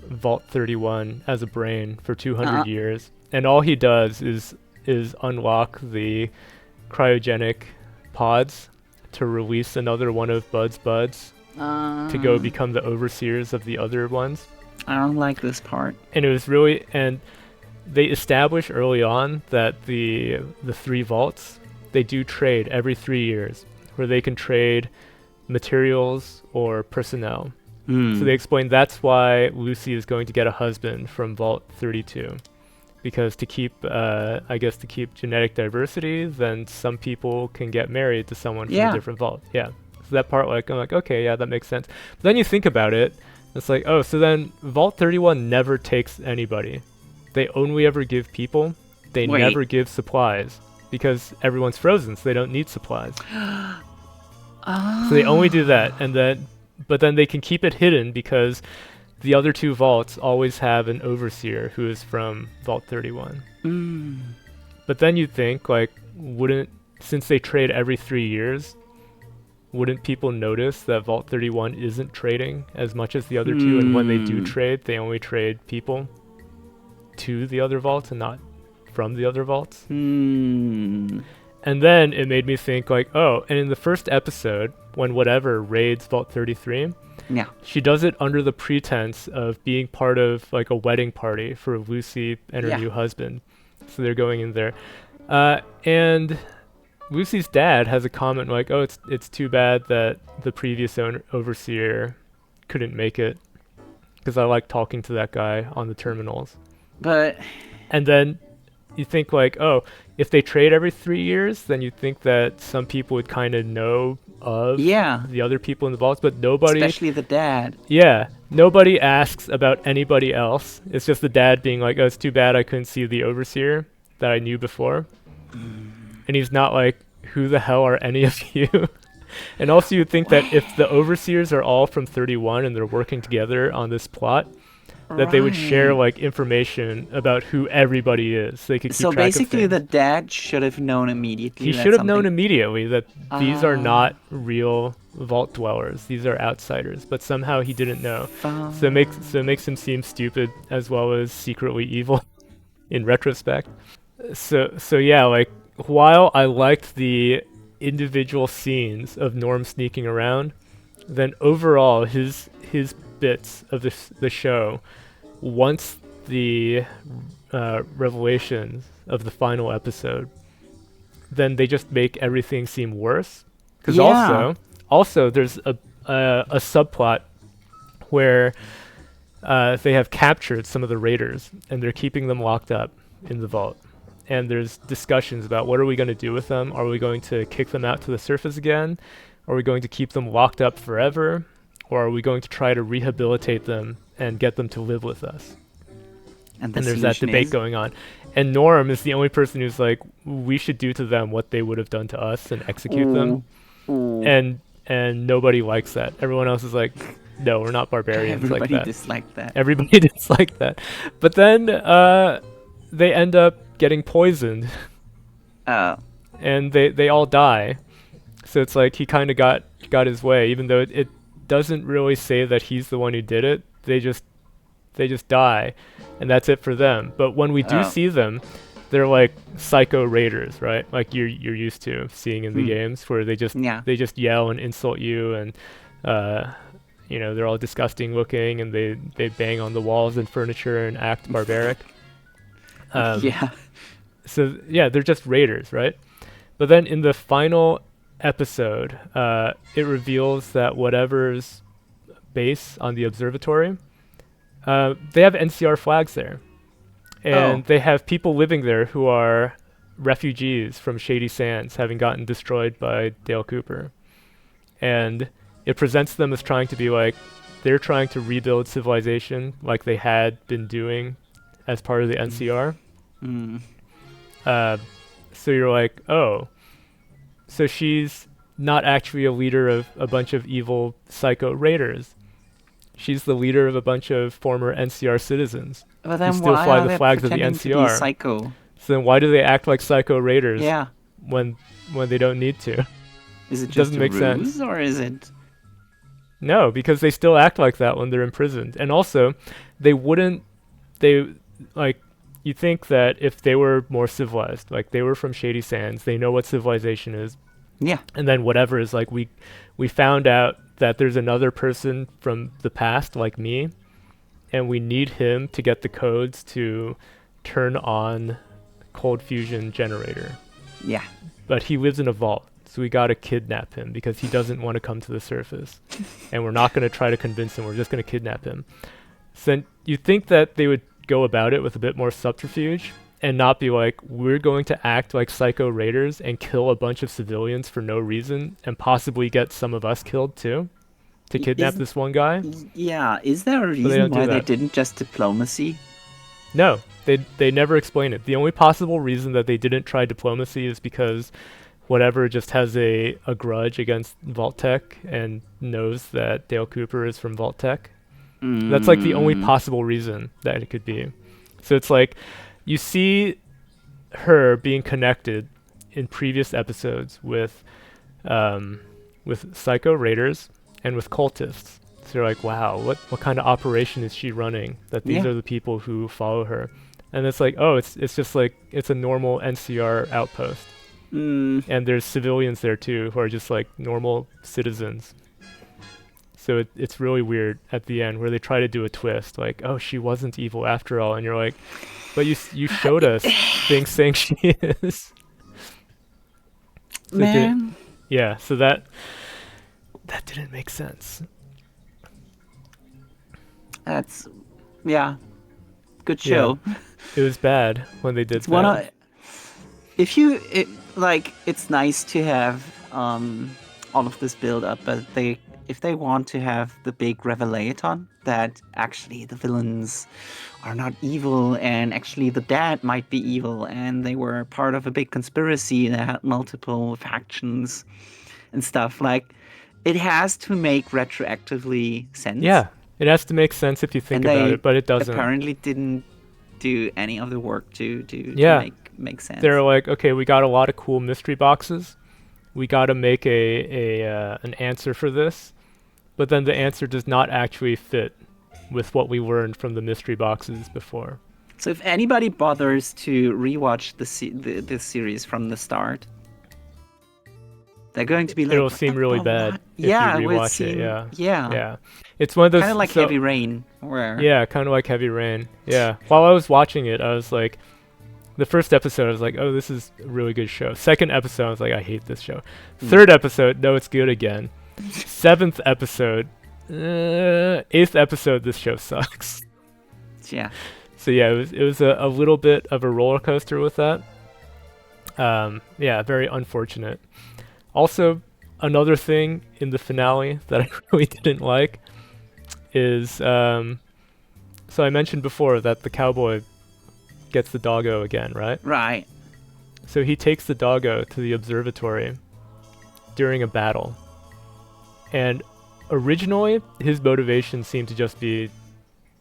Vault 31 as a brain for 200 years. And all he does is unlock the cryogenic pods to release another one of Bud's buds to go become the overseers of the other ones. I don't like this part. And it was really, and they establish early on that the 3 vaults, they do trade every 3 years, where they can trade materials or personnel. So they explain that's why Lucy is going to get a husband from Vault 32. Because to keep genetic diversity, then some people can get married to someone from a different vault. Yeah. So that part, like, I'm like, okay, yeah, that makes sense. But then you think about it, it's like, oh, so then Vault 31 never takes anybody. They only ever give people. They never give supplies. Because everyone's frozen, so they don't need supplies. So they only do that, but then they can keep it hidden because the other 2 vaults always have an overseer who is from Vault 31. But then you'd think, like, since they trade every 3 years, wouldn't people notice that Vault 31 isn't trading as much as the other 2, and when they do trade, they only trade people to the other vaults and not from the other vaults? And then it made me think, like, oh, and in the first episode, when whatever raids Vault 33, she does it under the pretense of being part of, like, a wedding party for Lucy and her new husband. So they're going in there. And Lucy's dad has a comment like, oh, it's too bad that the previous overseer couldn't make it, because I like talking to that guy on the terminals. And then you think, like, oh, if they trade every 3 years, then you'd think that some people would kind of know of the other people in the vaults, but nobody... Especially the dad. Yeah, nobody asks about anybody else. It's just the dad being like, oh, it's too bad I couldn't see the overseer that I knew before. And he's not like, who the hell are any of you? And also you'd think that if the overseers are all from 31 and they're working together on this plot, that they would share Right. like information about who everybody is. So they could keep So track of basically, things. the dad should have known immediately. He that should have known something- immediately that these are Ah. not real vault dwellers. These are outsiders. But somehow he didn't know. Fuck. So it makes him seem stupid as well as secretly evil in retrospect. So yeah, like while I liked the individual scenes of Norm sneaking around, then overall his bits of the show, once the revelations of the final episode, then they just make everything seem worse. Because Yeah. also there's a subplot where they have captured some of the raiders and they're keeping them locked up in the vault. And there's discussions about what are we going to do with them? Are we going to kick them out to the surface again? Are we going to keep them locked up forever? Or are we going to try to rehabilitate them and get them to live with us? And And there's that solution debate is- going on. And Norm is the only person who's like, we should do to them what they would have done to us and execute them. Ooh. And nobody likes that. Everyone else is like, no, we're not barbarians Everybody like that. disliked that. Everybody disliked that. But then they end up getting poisoned Oh. and they all die. So it's like he kind of got his way, even though it doesn't really say that he's the one who did it. They just die, and that's it for them. But when we do Oh. see them, they're like psycho raiders, right? Like you're used to seeing in the Hmm. games, where they just Yeah. yell and insult you, and they're all disgusting looking, and they bang on the walls and furniture and act barbaric. Yeah. So yeah, they're just raiders, right? But then in the final episode, it reveals that whatever's base on the observatory, they have NCR flags there, and Oh. they have people living there who are refugees from Shady Sands, having gotten destroyed by Dale Cooper, and it presents them as trying to be like they're trying to rebuild civilization like they had been doing as part of the NCR. Mm. So you're like, oh, so she's not actually a leader of a bunch of evil psycho raiders. She's the leader of a bunch of former NCR citizens. But then still why fly are the they flags of the pretending to be NCR? psycho? So then why do they act like psycho raiders Yeah. when they don't need to? Is it just Doesn't a make ruse, sense. or is it? No, because they still act like that when they're imprisoned. And also, you think that if they were more civilized, like they were from Shady Sands, they know what civilization is, Yeah. and then whatever is like we found out that there's another person from the past like me, and we need him to get the codes to turn on cold fusion generator, Yeah. but he lives in a vault, so we gotta kidnap him because he doesn't want to come to the surface, and we're not going to try to convince him, we're just going to kidnap him. So you think that they would go about it with a bit more subterfuge and not be like, we're going to act like psycho raiders and kill a bunch of civilians for no reason and possibly get some of us killed too to kidnap Isn't- this one guy. Yeah. Is there a don't reason do why they that. didn't just diplomacy? No, they never explain it. The only possible reason that they didn't try diplomacy is because whatever just has a grudge against Vault Tech and knows that Dale Cooper is from Vault Tech. That's like the only Mm. possible reason that it could be. So it's like you see her being connected in previous episodes with psycho raiders and with cultists. So you're like, wow, what kind of operation is she running? That these Yeah. are the people who follow her. And it's like, oh, it's just like it's a normal NCR outpost. Mm. And there's civilians there too who are just like normal citizens. So it's really weird at the end where they try to do a twist, like, oh, she wasn't evil after all, and you're like, but you showed us things saying she is. So Man. yeah, so that didn't make sense. That's, yeah, good show. It was bad when they did It's one that. of, it's nice to have all of this build up, but if they want to have the big revelation that actually the villains are not evil and actually the dad might be evil and they were part of a big conspiracy that had multiple factions and stuff, like, it has to make retroactively sense. Yeah, It has to make sense if you think And about they it, but it doesn't. apparently didn't do any of the work to Yeah. make sense. They're like, okay, we got a lot of cool mystery boxes. We got to make an answer for this, but then the answer does not actually fit with what we learned from the mystery boxes before. So if anybody bothers to rewatch the series from the start, they're going to be like, It'll seem really bad if you rewatch it. Yeah. It's one of those kind of like Heavy Rain, where kind of like Heavy Rain. Yeah. While I was watching it, I was like, the first episode, I was like, oh, this is a really good show. Second episode, I was like, I hate this show. Third episode, no, it's good again. Seventh episode, eighth episode, this show sucks. Yeah. So yeah, it was a little bit of a roller coaster with that. Yeah, very unfortunate. Also, another thing in the finale that I really didn't like is, so I mentioned before that the cowboy gets the doggo again, right? Right. So he takes the doggo to the observatory during a battle. And originally, his motivation seemed to just be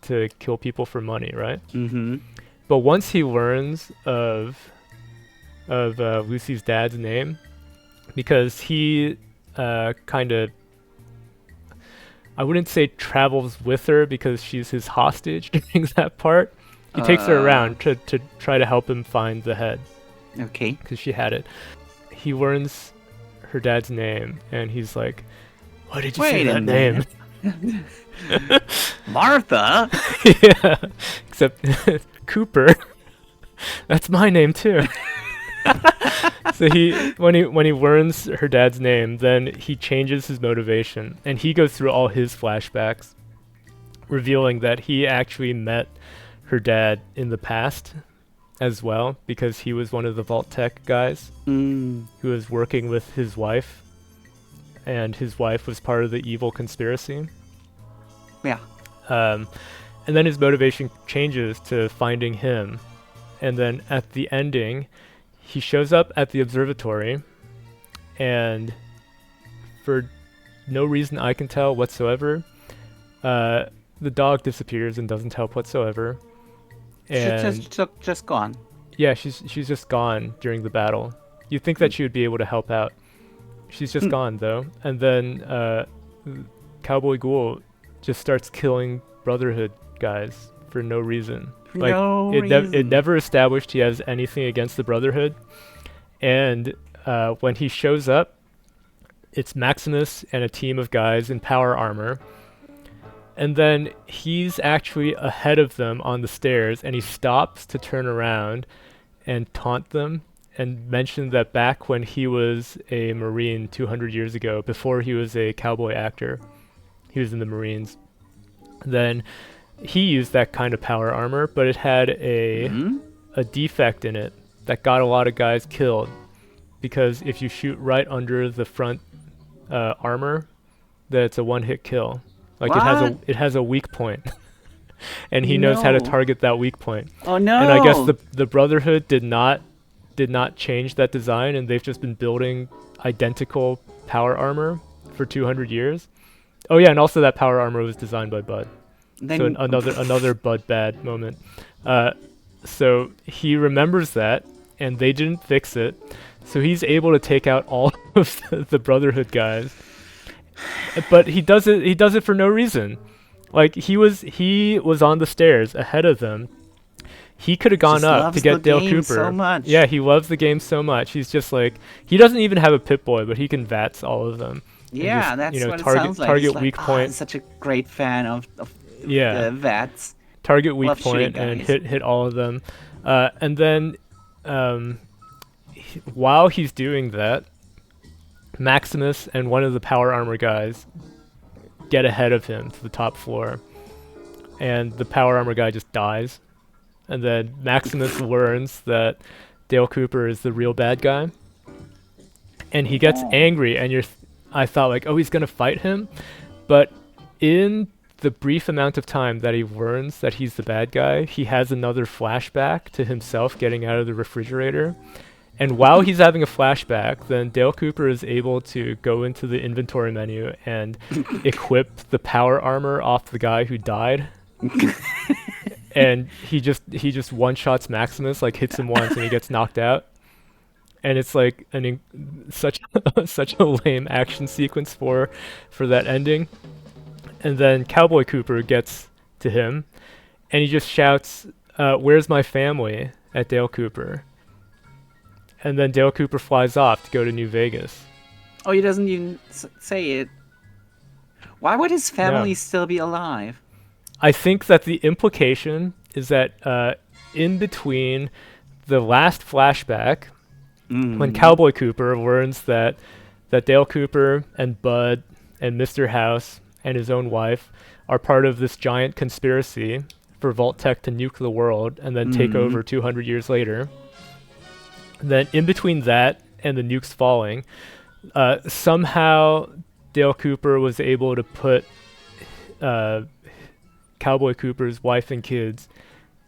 to kill people for money, right? Mm-hmm. But once he learns of Lucy's dad's name, because he kind of, I wouldn't say travels with her because she's his hostage during that part. He takes her around to try to help him find the head. Okay. Because she had it. He learns her dad's name, and he's like, why did you say that name? Martha? Yeah. Except Cooper. That's my name too. So when he learns her dad's name, then he changes his motivation, and he goes through all his flashbacks, revealing that he actually met her dad in the past as well, because he was one of the Vault Tech guys who was working with his wife, and his wife was part of the evil conspiracy. Yeah. And then his motivation changes to finding him, and then at the ending, he shows up at the observatory, and for no reason I can tell whatsoever, the dog disappears and doesn't help whatsoever. And She's just gone. yeah, she's just gone during the battle. You'd think that she would be able to help out. She's just gone though. And then Cowboy Ghoul just starts killing Brotherhood guys for no reason. Like it never established he has anything against the Brotherhood. And when he shows up, it's Maximus and a team of guys in power armor. And then he's actually ahead of them on the stairs, and he stops to turn around and taunt them and mention that back when he was a Marine 200 years ago, before he was a cowboy actor, he was in the Marines, then he used that kind of power armor, but it had a defect in it that got a lot of guys killed, because if you shoot right under the front armor, then it's a one-hit kill. Like it has a weak point, and he knows how to target that weak point. Oh no! And I guess the Brotherhood did not change that design, and they've just been building identical power armor for 200 years. Oh yeah, and also that power armor was designed by Bud. So another Bud bad moment. So he remembers that, and they didn't fix it. So he's able to take out all of the Brotherhood guys. But he does it for no reason. Like he was on the stairs ahead of them. He could have gone up to get Dale Cooper. So much. Yeah, he loves the game so much. He's just like, he doesn't even have a Pip-Boy, but he can VATS all of them. Yeah, just, that's what target, it sounds like. Target He's weak like, point. I'm such a great fan of yeah. VATS. Target weak point and hit all of them. And then while he's doing that, Maximus and one of the power armor guys get ahead of him to the top floor, and the power armor guy just dies. And then Maximus learns that Dale Cooper is the real bad guy, and he gets angry, and I thought like, oh, he's gonna fight him, but in the brief amount of time that he learns that he's the bad guy, he has another flashback to himself getting out of the refrigerator, And while he's having a flashback, then Dale Cooper is able to go into the inventory menu and equip the power armor off the guy who died. And he just one-shots Maximus, like hits him once and he gets knocked out. And it's like such a lame action sequence for that ending. And then Cowboy Cooper gets to him and he just shouts, "Where's my family?" at Dale Cooper. And then Dale Cooper flies off to go to New Vegas. Oh, he doesn't even say it. Why would his family still be alive? I think that the implication is that in between the last flashback, when Cowboy Cooper learns that Dale Cooper and Bud and Mr. House and his own wife are part of this giant conspiracy for Vault-Tec to nuke the world and then take over 200 years later, then in between that and the nukes falling, somehow Dale Cooper was able to put Cowboy Cooper's wife and kids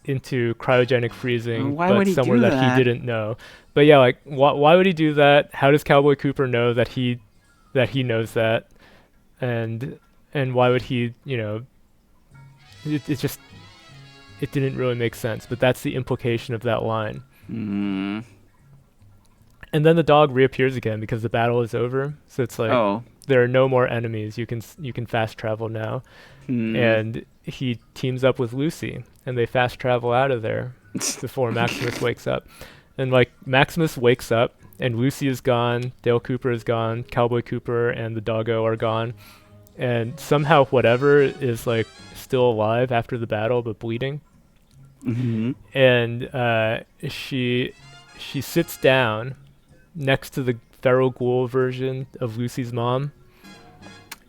into cryogenic freezing, but somewhere that he didn't know. But yeah, like why would he do that? How does Cowboy Cooper know that he knows that? And why would he, it didn't really make sense, but that's the implication of that line. And then the dog reappears again because the battle is over. So it's like there are no more enemies. You can fast travel now. And he teams up with Lucy and they fast travel out of there before Maximus wakes up. And like Maximus wakes up and Lucy is gone, Dale Cooper is gone, Cowboy Cooper and the doggo are gone. And somehow whatever is like still alive after the battle but bleeding. And she sits down next to the feral ghoul version of Lucy's mom.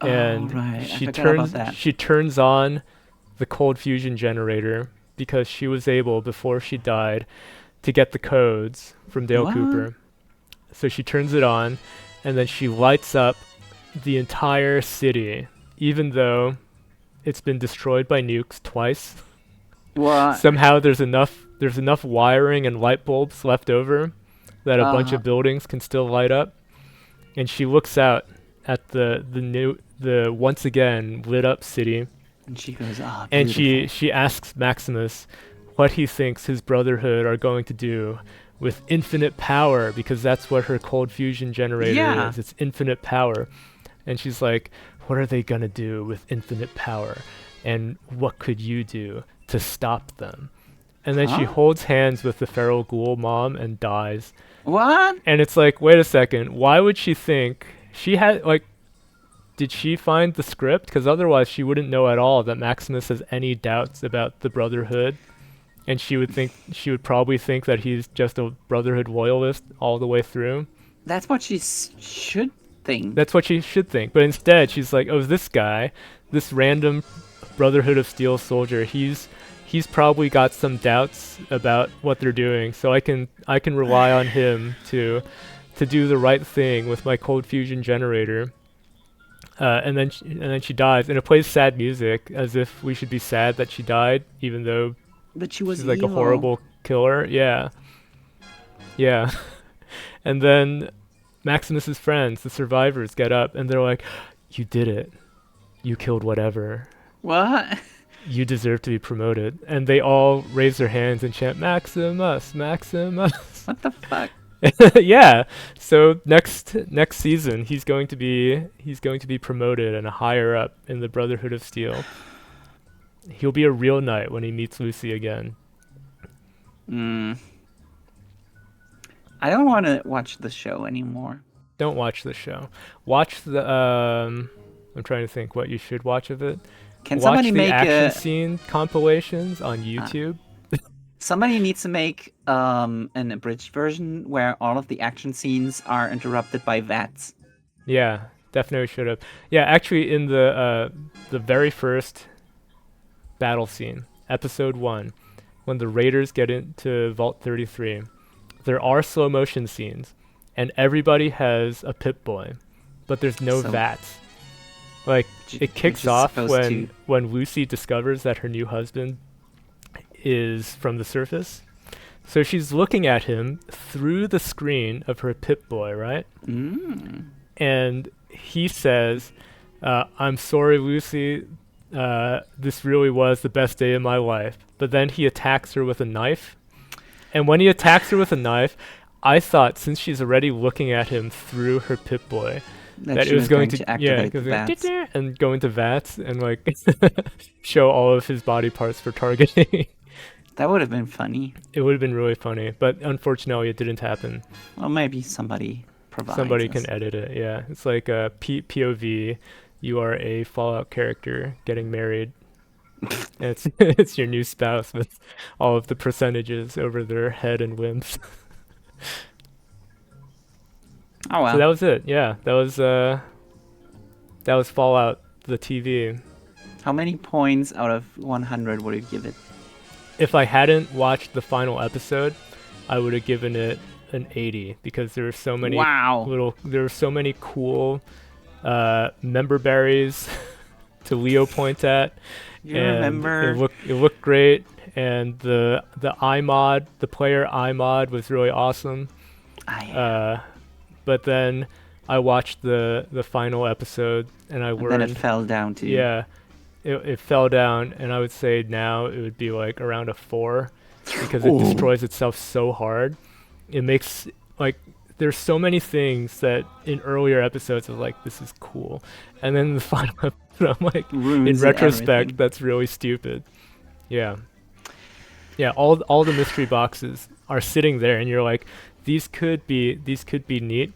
And she turns on the cold fusion generator because she was able, before she died, to get the codes from Dale Cooper. So she turns it on and then she lights up the entire city, even though it's been destroyed by nukes twice. Somehow there's enough wiring and light bulbs left over that a bunch of buildings can still light up. And she looks out at the once again lit up city. And she goes, and she asks Maximus what he thinks his Brotherhood are going to do with infinite power, because that's what her cold fusion generator is. It's infinite power. And she's like, what are they going to do with infinite power? And what could you do to stop them? And then she holds hands with the feral ghoul mom and dies. What? And it's like, wait a second. Why would she think she had, like, did she find the script? Because otherwise she wouldn't know at all that Maximus has any doubts about the Brotherhood. And she would probably think that he's just a Brotherhood loyalist all the way through. That's what she should think. That's what she should think. But instead she's like, oh, this guy, this random Brotherhood of Steel soldier, he's probably got some doubts about what they're doing, so I can rely on him to do the right thing with my cold fusion generator. And then she dies, and it plays sad music as if we should be sad that she died, even though she's like a horrible killer. Yeah. And then Maximus's friends, the survivors, get up and they're like, "You did it. You killed whatever. What? You deserve to be promoted." And they all raise their hands and chant, "Maximus, Maximus." What the fuck? Yeah. So next season he's going to be promoted and higher up in the Brotherhood of Steel. He'll be a real knight when he meets Lucy again. I don't want to watch the show anymore. Don't watch the show. Watch the I'm trying to think what you should watch of it. Can somebody make action scene compilations on YouTube? Somebody needs to make an abridged version where all of the action scenes are interrupted by VATs. Yeah, definitely should have. Yeah, actually, in the very first battle scene, episode 1, when the Raiders get into Vault 33, there are slow motion scenes, and everybody has a Pip-Boy, but there's no VATs. Like, it kicks off when Lucy discovers that her new husband is from the surface. So she's looking at him through the screen of her Pip-Boy, right? And he says, I'm sorry, Lucy. This really was the best day of my life. But then he attacks her with a knife. And when he attacks her with a knife, I thought, since she's already looking at him through her Pip-Boy, that it was going to activate the VATS. and go into VATS and like show all of his body parts for targeting. That would have been funny. It would have been really funny, but unfortunately it didn't happen. Well, maybe somebody provides Somebody us. can edit it, yeah. It's like a POV. You are a Fallout character getting married. And it's your new spouse with all of the percentages over their head and limbs. Oh well. So that was it. Yeah, that was Fallout the TV. How many points out of 100 would you give it? If I hadn't watched the final episode, I would have given it an 80 because there were so many there were so many cool member berries to Leo point at. You and remember? It looked great, and the iMod, the player iMod was really awesome. But then I watched the final episode and I learned. And then it fell down to Yeah. It fell down, and I would say now it would be like around a 4 because it destroys itself so hard. It makes like there's so many things that in earlier episodes I was like, this is cool, and then in the final episode I'm like, Ruins in retrospect, everything. that's really stupid. Yeah. All the mystery boxes are sitting there, and you're like, these could be neat.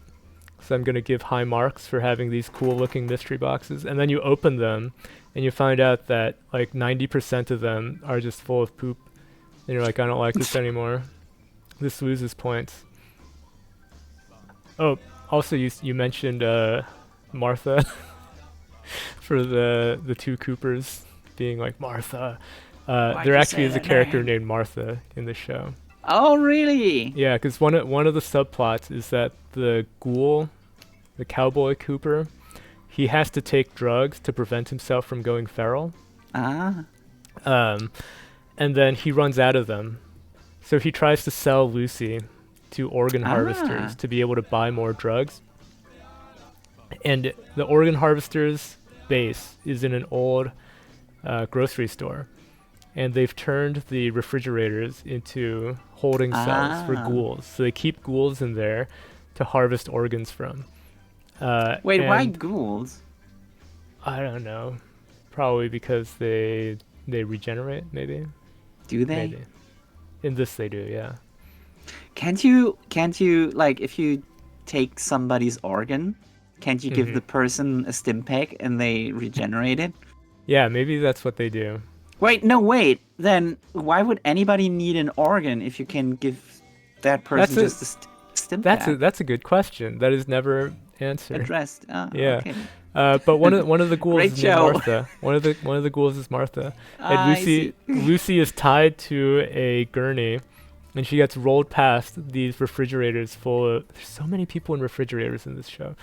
So I'm gonna give high marks for having these cool looking mystery boxes, and then you open them and you find out that like 90% of them are just full of poop, and you're like, I don't like this anymore. This loses points. Oh, also you mentioned Martha for the two Coopers being like Martha. There actually is a character named Martha in the show. Oh, really? Yeah, because one of the subplots is that the ghoul, the cowboy Cooper, he has to take drugs to prevent himself from going feral. Ah. And then he runs out of them. So he tries to sell Lucy to organ harvesters to be able to buy more drugs. And the organ harvesters' base is in an old grocery store. And they've turned the refrigerators into holding cells for ghouls. So they keep ghouls in there to harvest organs from. Wait, why ghouls? I don't know. Probably because they regenerate, maybe. Do they? Maybe. In this they do, yeah. Can't you like, if you take somebody's organ, can't you give the person a stim pack and they regenerate it? Yeah, maybe that's what they do. Wait. Then why would anybody need an organ if you can give that person just a stim pack? That's a good question. That is never answered. Addressed. Yeah. Okay. But one of the ghouls Great is named show. Martha. One of the ghouls is Martha. And Lucy is tied to a gurney, and she gets rolled past these refrigerators full of. There's so many people in refrigerators in this show.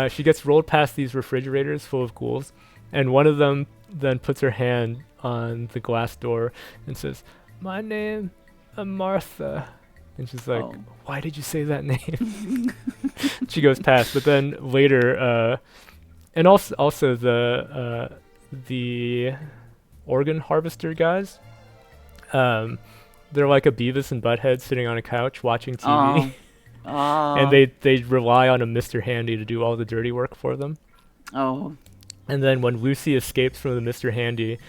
She gets rolled past these refrigerators full of ghouls, and one of them then puts her hand on the glass door and says, "My name is Martha." And she's like, "Why did you say that name?" She goes past, but then later, and also the organ harvester guys, they're like a Beavis and Butthead sitting on a couch watching TV, and they rely on a Mr. Handy to do all the dirty work for them. Oh. And then when Lucy escapes from the Mr. Handy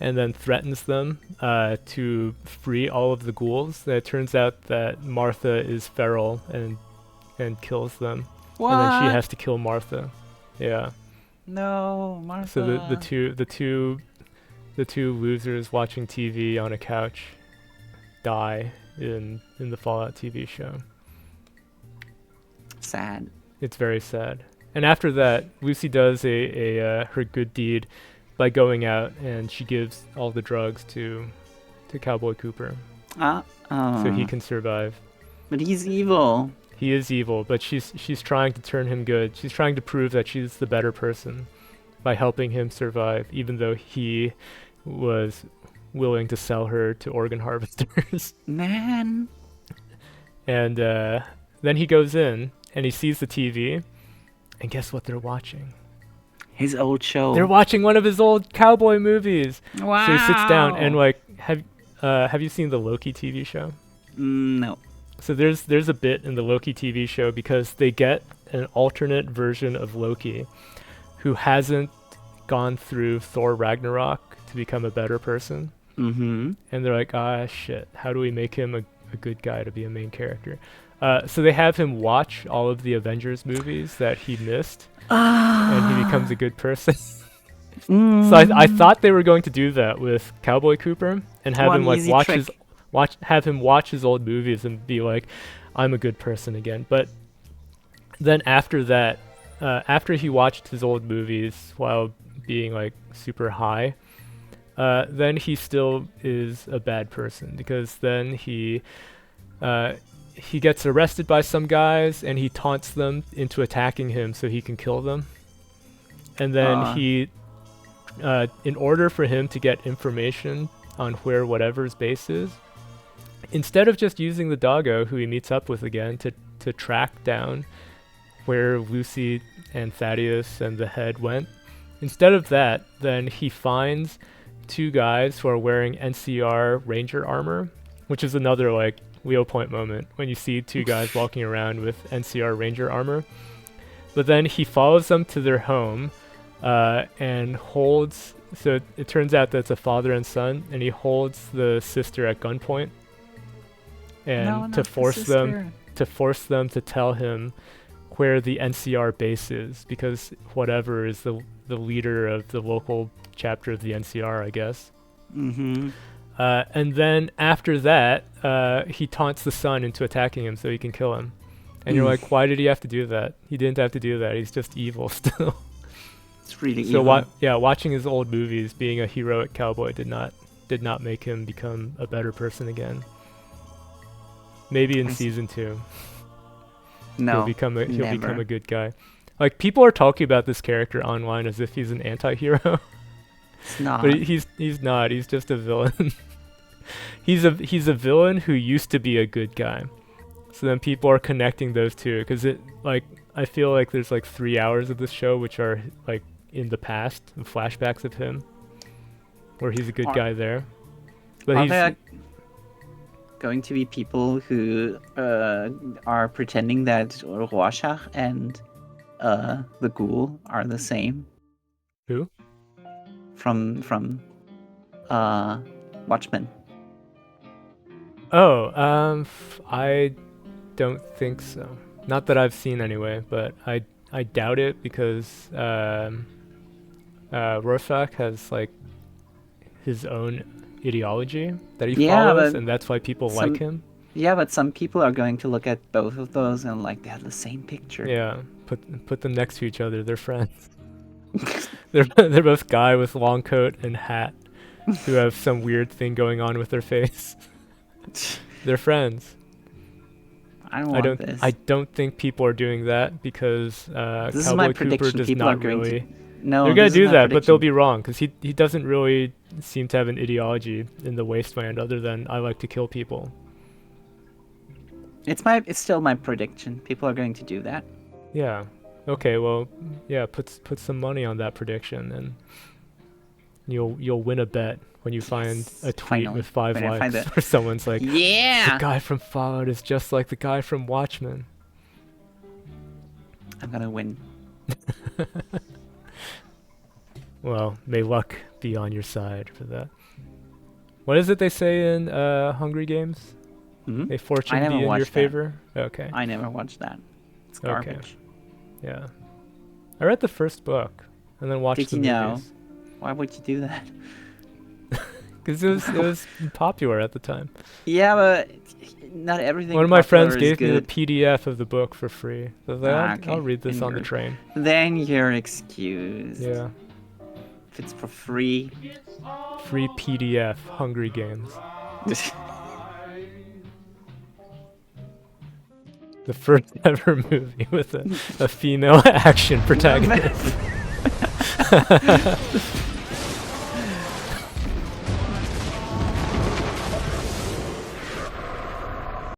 and then threatens them to free all of the ghouls, it turns out that Martha is feral and kills them. What? And then she has to kill Martha. Yeah. No, Martha. So the two losers watching TV on a couch die in the Fallout TV show. Sad. It's very sad. And after that, Lucy does her good deed by going out, and she gives all the drugs to Cowboy Cooper, so he can survive. But he's evil. He is evil, but she's trying to turn him good. She's trying to prove that she's the better person by helping him survive, even though he was willing to sell her to organ harvesters. Man. And then he goes in and he sees the TV, and guess what they're watching? His old show. They're watching one of his old cowboy movies. Wow. So he sits down and like, have you seen the Loki TV show? No. So there's a bit in the Loki TV show because they get an alternate version of Loki who hasn't gone through Thor Ragnarok to become a better person. Mm-hmm. And they're like, ah, shit, how do we make him a good guy to be a main character? So they have him watch all of the Avengers movies that he missed, and he becomes a good person. So I thought they were going to do that with Cowboy Cooper and have him like have him watch his old movies and be like, I'm a good person again. But then after that, after he watched his old movies while being like super high, then he still is a bad person because then he gets arrested by some guys and he taunts them into attacking him so he can kill them. And then he, in order for him to get information on where whatever's base is, instead of just using the doggo who he meets up with again to track down where Lucy and Thaddeus and the head went, instead of that, then he finds two guys who are wearing NCR Ranger armor, which is another like wheel point moment when you see two guys walking around with NCR Ranger armor. But then he follows them to their home and holds, so it turns out that it's a father and son, and he holds the sister at gunpoint and to force them to tell him where the NCR base is, because whatever is the leader of the local chapter of the NCR, I guess. Mm-hmm. And then after that, he taunts the son into attacking him so he can kill him. And you're like, why did he have to do that? He didn't have to do that. He's just evil still. It's really evil. Watching his old movies, being a heroic cowboy did not make him become a better person again. Maybe in season 2. No, he'll become a good guy. Like, people are talking about this character online as if he's an anti-hero. It's not. But he's not. He's just a villain. he's a villain who used to be a good guy. So then people are connecting those two because I feel like there's like 3 hours of this show which are like in the past, the flashbacks of him, where he's a good guy there. But are there going to be people who are pretending that Rorschach and the Ghoul are the same? Who? From Watchmen. I don't think so. Not that I've seen anyway, but I doubt it because Rorschach has like his own ideology that he follows, and that's why people like him. Yeah, but some people are going to look at both of those and like they have the same picture. Yeah, put them next to each other. They're friends. They're both guy with long coat and hat who have some weird thing going on with their face. They're friends. I don't think people are doing that because Cowboy Cooper does not really. No, they're gonna do that, but they'll be wrong because he doesn't really seem to have an ideology in the Wasteland other than I like to kill people. It's still my prediction. People are going to do that. Yeah. Okay. Well, yeah. Put some money on that prediction, and you'll win a bet when you find a tweet with 5 likes where someone's like, "Yeah, the guy from Fallout is just like the guy from Watchmen." I'm gonna win. Well, may luck be on your side for that. What is it they say in Hungry Games? Mm-hmm. May fortune be in your favor? Okay. I never watched that. It's garbage. Okay. Yeah. I read the first book and then watched the movies. Know? Why would you do that? Because it was popular at the time. Yeah, but not everything. One of my friends gave me the PDF of the book for free. So I'll read this on the train. Then you're excused. Yeah. If it's for free. Free PDF, Hungry Games. The first ever movie with a female action protagonist.